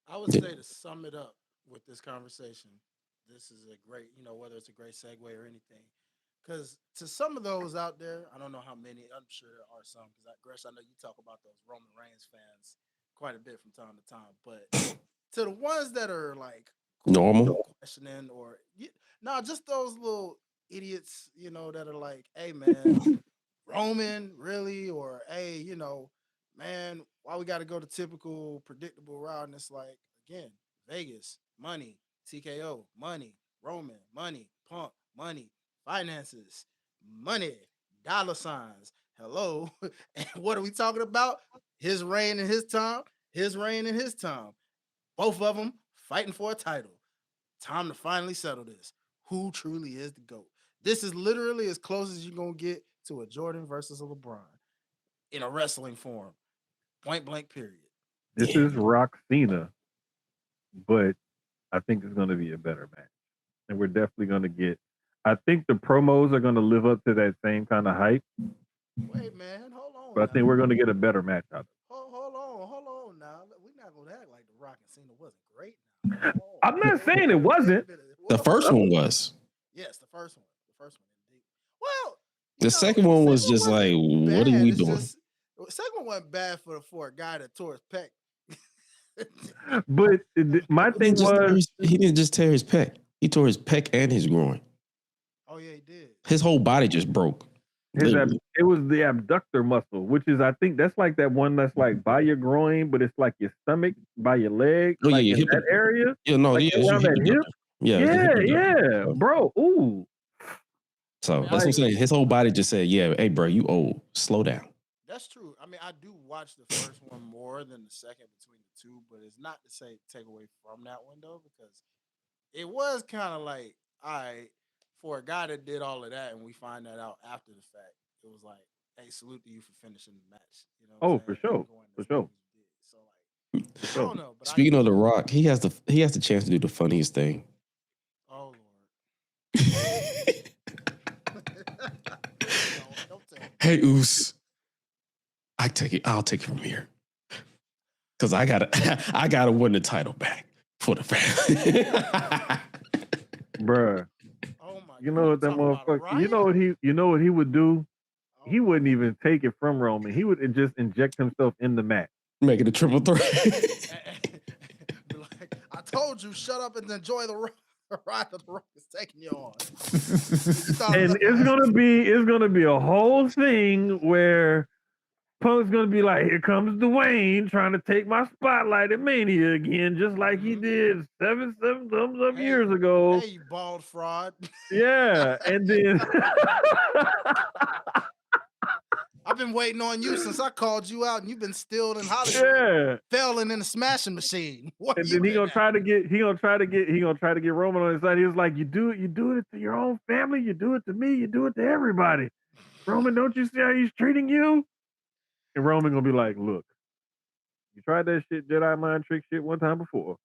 I would say, to sum it up with this conversation, this is a great, you know, whether it's a great segue or anything. Because to some of those out there, I don't know how many, I'm sure there are some, because Gresh, I know you talk about those Roman Reigns fans quite a bit from time to time. But to the ones that are like normal questioning, or no, just those little idiots, you know, that are like, hey man, Roman, really? Or hey, you know, man, why we got to go the typical predictable route? And it's like, again, Vegas, money, TKO, money, Roman, money, Punk, money, finances, money, dollar signs. Hello. And what are we talking about? His reign in his time, his reign in his time. Both of them fighting for a title. Time to finally settle this. Who truly is the GOAT? This is literally as close as you're going to get to a Jordan versus a LeBron in a wrestling form. Point blank, period. This is Rock Cena, but I think it's going to be a better match. And we're definitely going to get, I think the promos are going to live up to that same kind of hype. Wait, man, hold on. But I think we're going to get a better match out of it. Hold on now. We're not gonna act like the Rock and Cena wasn't great. Now. I'm not saying it wasn't. The first one was. Yes, the first one. Indeed. Well, the second one was just like, what are we doing? The second one wasn't bad for a guy that tore his pec. But my thing was, he didn't just tear his pec. He tore his pec and his groin. Oh yeah, he did. His whole body just broke. It was the abductor muscle, which is, I think that's like that one that's like by your groin, but it's like your stomach, by your leg, oh, like yeah, in that area. Yeah, no, like yeah, around that hip. Yeah, bro. Ooh. So that's what I'm saying. His whole body just said, "Yeah, hey, bro, you old. Slow down." That's true. I mean, I do watch the first one more than the second between the two, but it's not to say take away from that one though, because it was kind of like, all right, for a guy that did all of that, and we find that out after the fact, it was like, hey, salute to you for finishing the match. You know? Oh, for sure, for sure. So like, I don't know. But Speaking of The Rock, he has the chance to do the funniest thing. Oh Lord. don't tell me. Hey, Oos, I'll take it from here, because I gotta win the title back for the family. Bruh. Oh my you know what that motherfucker? You know what he would do? He wouldn't even take it from Roman. He would just inject himself in the match, make it a triple threat. Like, I told you, shut up and enjoy the ride that the Rock is taking you on. And it's gonna be a whole thing where Punk's gonna be like, "Here comes Dwayne trying to take my spotlight at Mania again, just like he did seven thumbs up years ago." Hey, you bald fraud. Yeah, and then I've been waiting on you since I called you out, and you've been still in Hollywood, failing in the smashing machine. And then he gonna try to get Roman on his side. He was like, "You do it to your own family. You do it to me. You do it to everybody. Roman, don't you see how he's treating you?" And Roman gonna be like, "Look, you tried that shit Jedi mind trick shit one time before.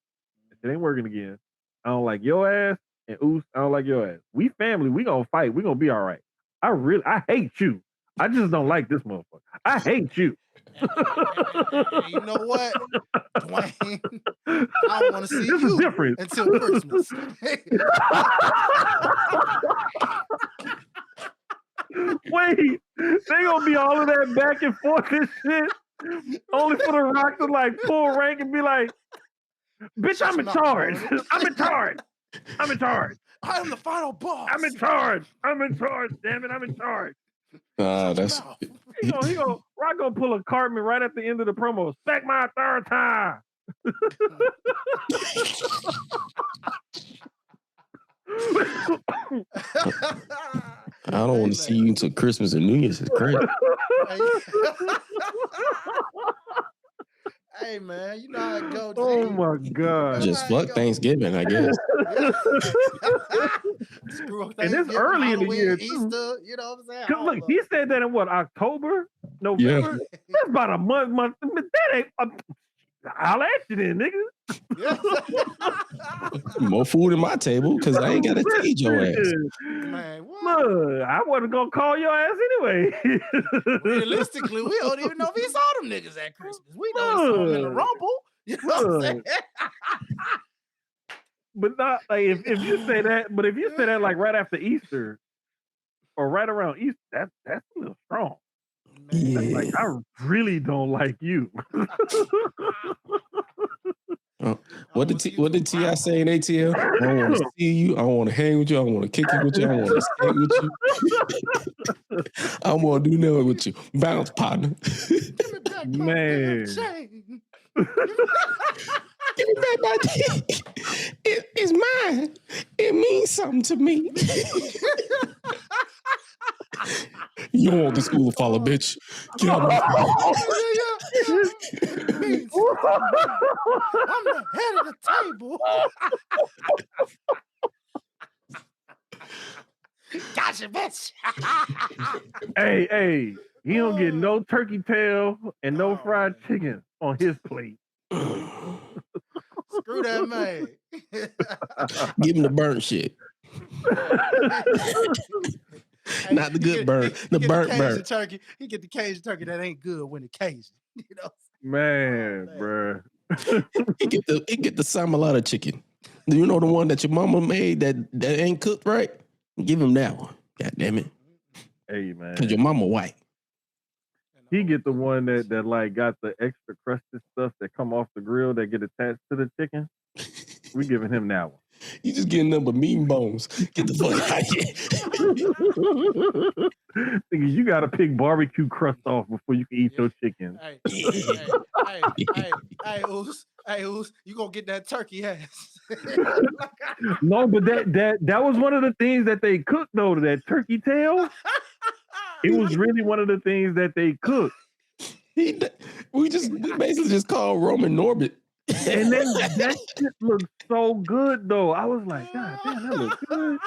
It ain't working again. I don't like your ass, and Oos, I don't like your ass. We family. We gonna fight. We gonna be all right. I hate you. I just don't like this motherfucker. I hate you." And you know what, Dwayne? I don't want to see you different until Christmas. Wait, they gonna be all of that back and forth and shit, only for the Rock to like pull rank and be like, "Bitch, I'm in charge. I'm in charge. I'm in charge. I am the final boss. I'm in charge. I'm in charge. Damn it, I'm in charge." That's he gonna Rock gonna pull a Cartman right at the end of the promo. "Smack my third time." I don't want to see you until Christmas and New Year's. It's crazy. Hey man, you know how it goes. Oh my god! Just fuck Thanksgiving, I guess. And it's early in the year too. Easter, you know what I'm saying? Look, he said that in what, October, November? Yeah. That's about a month. That ain't. I'll at you then, nigga. More food at my table because I ain't got to feed your ass. Man, what? Look, I wasn't gonna call your ass anyway. Realistically, we don't even know if he saw them niggas at Christmas. We know he saw them in the Rumble. You know what I'm saying? But not like if you say that. But if you say that like right after Easter or right around Easter, that's a little strong. Yeah. Like, I really don't like you. What did T.I. say in ATL? I don't want to see you. I don't want to hang with you. I don't want to kick it with you. I don't want to skate with you. I don't want to do nothing with you. Bounce, partner. Give me back man. Give me back my dick. It's mine. It means something to me. You don't want the school to follow, bitch. Get out of my face. I'm the head of the table. Gotcha, bitch. Hey, he don't get no turkey tail and no fried chicken on his plate. Screw that man. Give him the burnt shit. Not the good bird, the burnt bird. Turkey. He get the Cajun turkey that ain't good when it's Cajun. You know, Man, bruh. He get the Samalata chicken. Do you know the one that your mama made that ain't cooked right? Give him that one. God damn it. Hey, man. Because your mama white. He get the one that like got the extra crusted stuff that come off the grill that get attached to the chicken. We giving him that one. You just getting them but meat and bones. Get the fuck out of here. You got to pick barbecue crust off before you can eat your chicken. Hey, Oos, you gonna get that turkey ass. No, but that was one of the things that they cooked though. That turkey tail. It was really one of the things that they cooked. We basically just called Roman Norbit. And then that shit looked so good though. I was like, God damn, that looks good.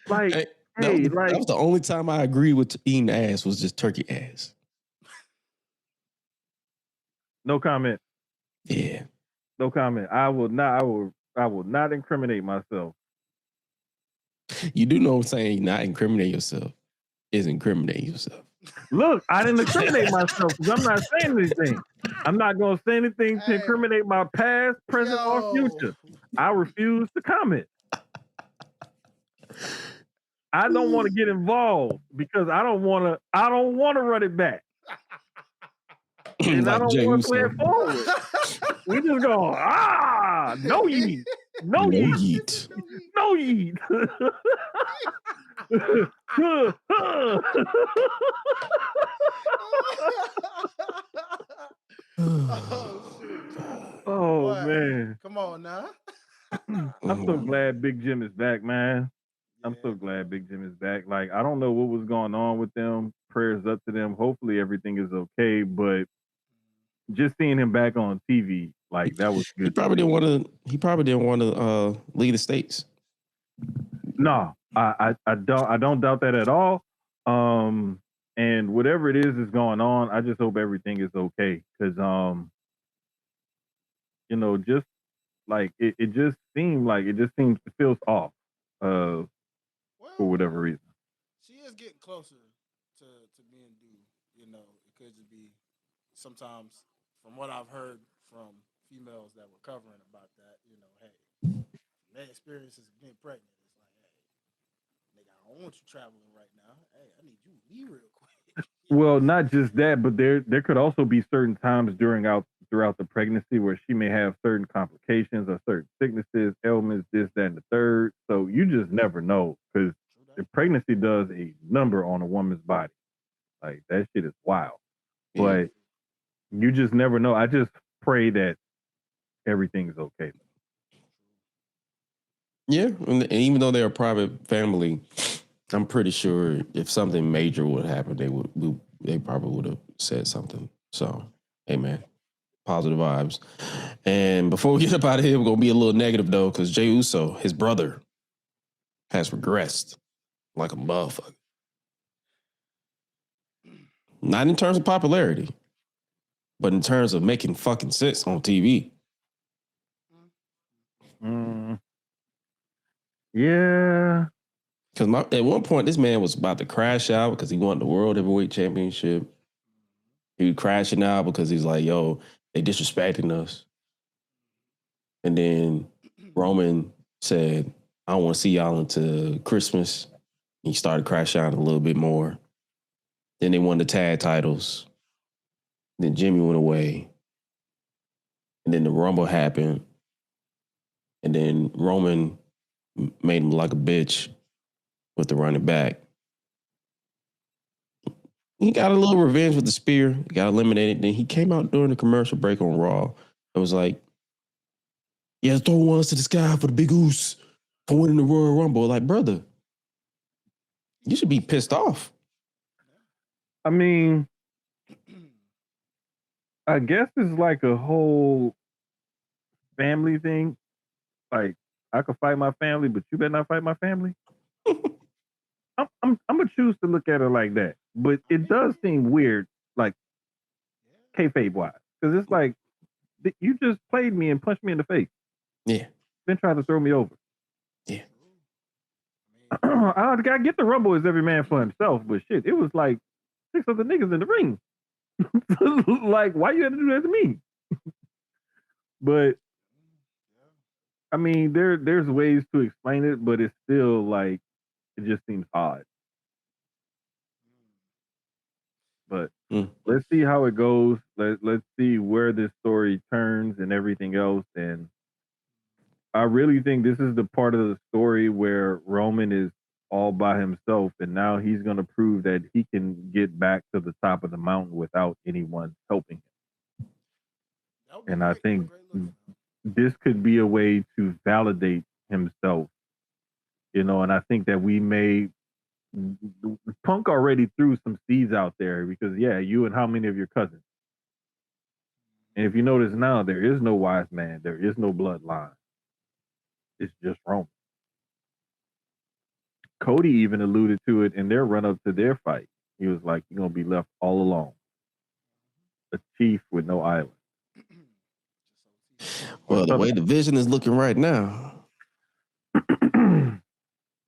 Like, that was the only time I agreed with eating ass was just turkey ass. No comment. Yeah. No comment. I will not incriminate myself. You do know what I'm saying, not incriminate yourself is incriminating yourself. Look, I didn't incriminate myself because I'm not saying anything. I'm not going to say anything to incriminate my past, present, or future. I refuse to comment. I don't want to get involved because I don't want to run it back. And like I don't want to play it forward. We just go, no yeet. No yeet. No yeet. Oh man. Come on now. I'm so glad Big Jim is back, man. I'm so glad Big Jim is back. Like, I don't know what was going on with them. Prayers up to them. Hopefully everything is okay. But just seeing him back on TV, like, that was good. He probably didn't want to lead the states. No, I don't doubt that at all. And whatever it is going on, I just hope everything is okay. Because just like it just seems it feels off. For whatever reason. She is getting closer to being due. It could just be sometimes, from what I've heard from females that were covering about that, hey, their experiences of being pregnant, it's like, hey, nigga, I don't want you traveling right now. Hey, I need you to leave real quick. Well, not just that, but there could also be certain times throughout the pregnancy where she may have certain complications or certain sicknesses, ailments, this, that, and the third. So you just never know, because the pregnancy does a number on a woman's body. Like, that shit is wild. Yeah. But you just never know. I just pray that everything's okay. Yeah, and even though they're a private family, I'm pretty sure if something major would happen, they probably would have said something. So, hey man, positive vibes. And before we get up out of here, we're gonna be a little negative though, because Jey Uso, his brother, has regressed like a motherfucker. Not in terms of popularity, but in terms of making fucking sense on TV. Yeah. Because at one point, this man was about to crash out because he won the World Heavyweight Championship. He was crashing out because he's like, yo, they disrespecting us. And then Roman said, I don't want to see y'all until Christmas. He started crashing out a little bit more. Then they won the tag titles. Then Jimmy went away. And then the Rumble happened. And then Roman made him like a bitch with the running back. He got a little revenge with the spear. He got eliminated. Then he came out during the commercial break on Raw and was like, yeah, throw ones to the sky for the big goose for winning the Royal Rumble. Like, brother, you should be pissed off. I mean, I guess it's like a whole family thing. Like, I could fight my family, but you better not fight my family. I'm gonna choose to look at it like that, but it does seem weird, like kayfabe wise, because it's like you just played me and punched me in the face. Yeah, then tried to throw me over. Yeah, I get the Rumble is every man for himself, but shit, it was like 6 other niggas in the ring. Like, why you had to do that to me? But I mean, there's ways to explain it, but it's still like it just seems odd. But let's see how it goes. Let's see where this story turns and everything else. And I really think this is the part of the story where Roman is all by himself, and now he's going to prove that he can get back to the top of the mountain without anyone helping him. And I think this could be a way to validate himself, you know. And I think that we may. Punk already threw some seeds out there because, yeah, you and how many of your cousins? And if you notice now, there is no wise man, there is no bloodline. It's just Roman. Cody even alluded to it in their run up to their fight. He was like, "You're gonna be left all alone, a chief with no island." Well, the way the vision is looking right now.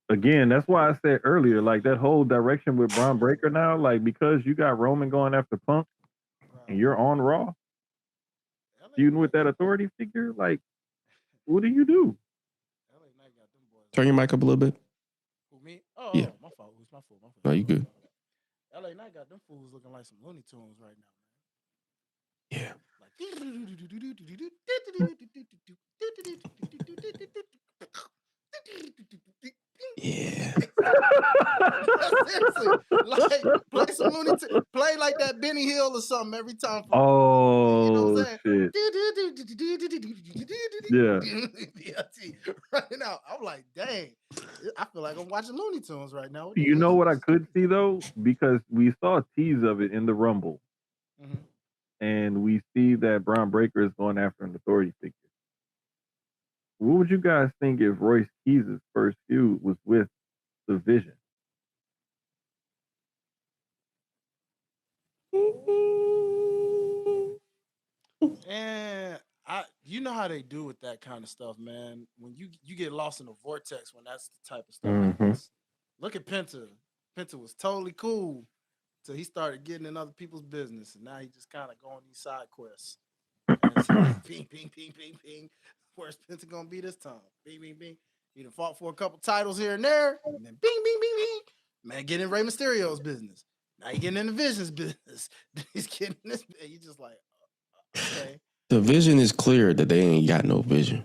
Again, that's why I said earlier, like that whole direction with Braun Breaker now, like because you got Roman going after Punk and you're on Raw, feuding with that authority figure, like, what do you do? Turn your mic up a little bit. Who, me? Oh, yeah. My fault. It's my fault. No, you good. LA Knight got them fools looking like some Looney Tunes right now, man. Yeah. Yeah. Seriously, like play some Looney Tunes, play like that Benny Hill or something every time. Oh, you know what I'm saying? Shit. Yeah. Right now, I'm like, dang, I feel like I'm watching Looney Tunes right now. You know what I could see though, because we saw a tease of it in the Rumble, and we see that Braun Breaker is going after an authority figure. What would you guys think if Royce Keys' first feud was with the Vision? And you know how they do with that kind of stuff, man. When you get lost in the vortex when that's the type of stuff happens. Look at Penta. Penta was totally cool till he started getting in other people's business, and now he just kind of go on these side quests. Ping, ping, ping, ping, ping. Where's Penta gonna be this time? Bing, bing, bing. He done fought for a couple titles here and there, and then bing, bing, bing, bing. Man, get in Rey Mysterio's business. Now you getting in the Vision's business. He's getting this. You just like, okay. The vision is clear that they ain't got no vision.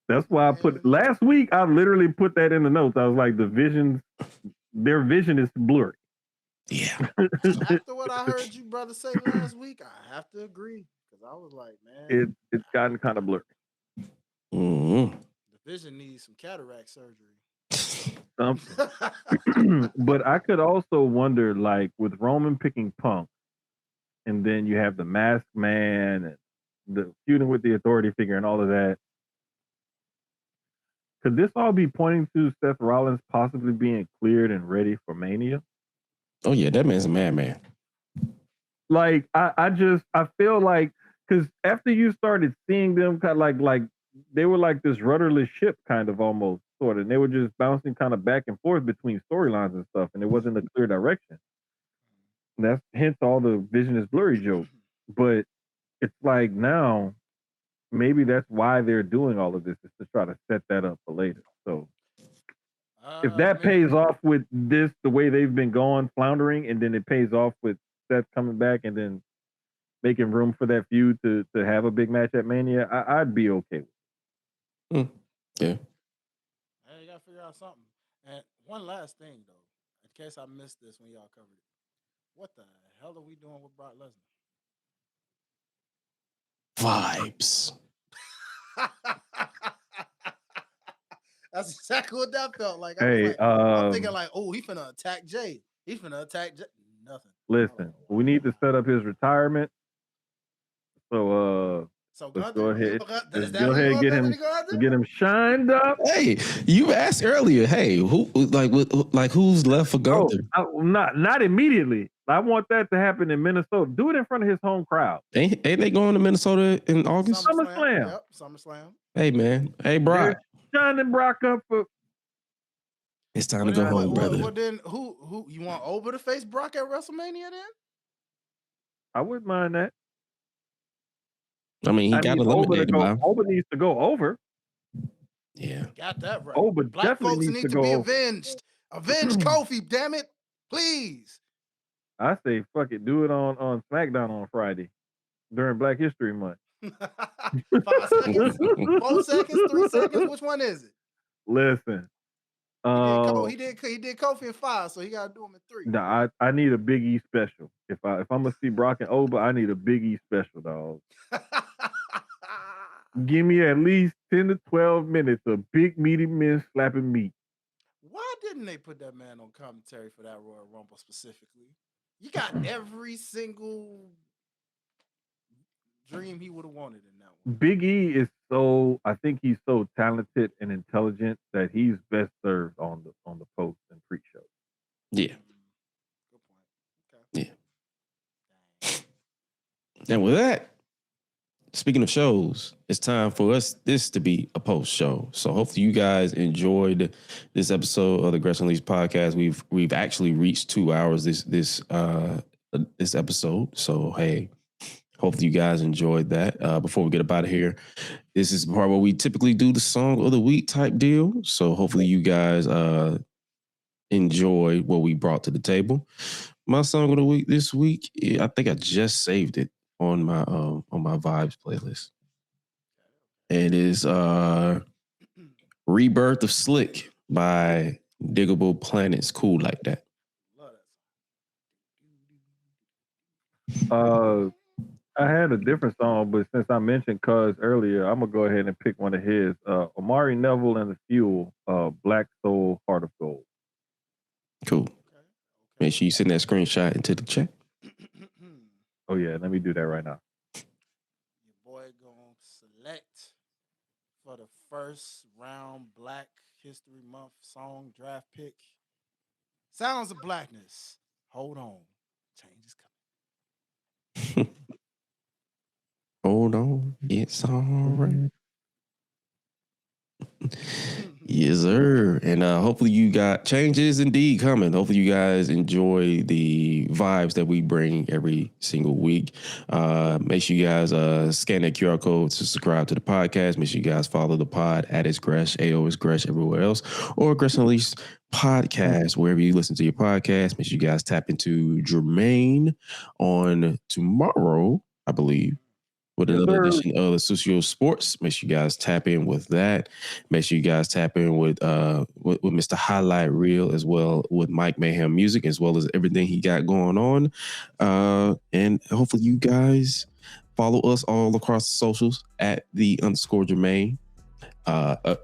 That's why I put last week. I literally put that in the notes. I was like, their vision is blurry. Yeah. After what I heard you brother say last week, I have to agree because I was like, man, it's gotten kind of blurry. Mm-hmm. The vision needs some cataract surgery. But I could also wonder, like with Roman picking Punk, and then you have the Masked Man and the feuding with the authority figure and all of that. Could this all be pointing to Seth Rollins possibly being cleared and ready for Mania? Oh yeah, that man's a madman. Like I feel like because after you started seeing them kind of like they were like this rudderless ship kind of almost sort of, and they were just bouncing kind of back and forth between storylines and stuff, and it wasn't a clear direction. And that's hence all the vision is blurry joke. But it's like now maybe that's why they're doing all of this, is to try to set that up for later. So if that pays off with this, the way they've been going, floundering, and then it pays off with Seth coming back and then making room for that feud to have a big match at Mania, I'd be okay with it. Yeah. Hey, you gotta figure out something. And one last thing though, in case I missed this when y'all covered it. What the hell are we doing with Brock Lesnar? Vibes. That's exactly what that felt like. I'm thinking like, oh, he finna attack Jay. He's finna attack Jay. Nothing. Listen, we need to set up his retirement. So let's go ahead. Let's go ahead and get him shined up. Hey, you asked earlier. Hey, who's left for Gunther? Not immediately. I want that to happen in Minnesota. Do it in front of his home crowd. Ain't they going to Minnesota in August? SummerSlam. Yep, SummerSlam. Hey, man. Hey, Brock. They're shining Brock up for. It's time to go home, brother. Well, then who you want over to face Brock at WrestleMania then? I wouldn't mind that. I mean, he got eliminated. Oba needs to go over. Yeah. Got that right. Oba Black definitely folks needs need to be avenged. Avenge Kofi, damn it. Please. I say fuck it. Do it on SmackDown on Friday during Black History Month. 5 seconds, 4 seconds, 3 seconds. Which one is it? Listen. He did Kofi in 5, so he gotta do him in 3. Nah, I need a Big E special. If I'm gonna see Brock and Oba, I need a Big E special, dog. Give me at least 10 to 12 minutes of big meaty men slapping meat. Why didn't they put that man on commentary for that Royal Rumble specifically? You got every single dream he would have wanted in that one. Big E is I think he's so talented and intelligent that he's best served on the post and pre-show. Yeah. Good point. Okay. Yeah. And with that, speaking of shows, it's time for this to be a post show. So hopefully you guys enjoyed this episode of the Gresham Lee's podcast. We've actually reached 2 hours this episode. So hey, hopefully you guys enjoyed that. Before we get up out of here, this is the part where we typically do the song of the week type deal. So hopefully you guys enjoy what we brought to the table. My song of the week this week, I think I just saved it on my Vibes playlist. It is Rebirth of Slick by Diggable Planets. Cool like that. I had a different song, but since I mentioned Cuz earlier, I'm gonna go ahead and pick one of his. Amari Neville and the Fuel, Black Soul, Heart of Gold. Cool. Make sure you send that screenshot into the chat. Oh yeah, let me do that right now. Your boy gonna select for the first round Black History Month song draft pick. Sounds of Blackness. Hold on. Change is coming. Hold on. It's all right. Yes, sir. And hopefully you got changes indeed coming. Hopefully you guys enjoy the vibes that we bring every single week. Make sure you guys scan that QR code to subscribe to the podcast. Make sure you guys follow the pod at It's Gresh, AO is Gresh everywhere else, or Gresh and Lee's podcast, wherever you listen to your podcast. Make sure you guys tap into Jermaine on tomorrow, I believe, with another edition of the Sucio Sports. Make sure you guys tap in with that. Make sure you guys tap in with Mr. Highlight Reel, as well with Mike Mayhem Music, as well as everything he got going on. And hopefully you guys follow us all across the socials at @the_Jermaine.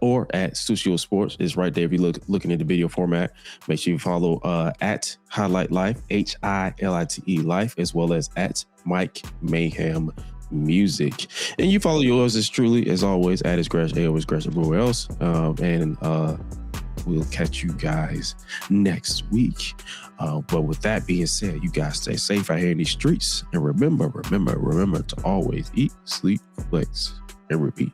Or at Sucio Sports. It's right there if you're looking at the video format. Make sure you follow at Highlight Life, HILITE Life, as well as at Mike Mayhem Music. And you follow yours as truly, as always, at It's Gresh, AO is Gresh everywhere else. And we'll catch you guys next week. But with that being said, you guys stay safe out here in these streets. And remember to always eat, sleep, flex, and repeat.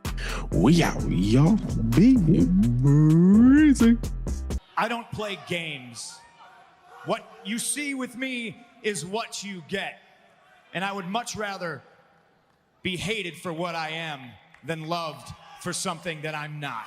We out, y'all. Be breezy. I don't play games. What you see with me is what you get. And I would much rather be hated for what I am than loved for something that I'm not.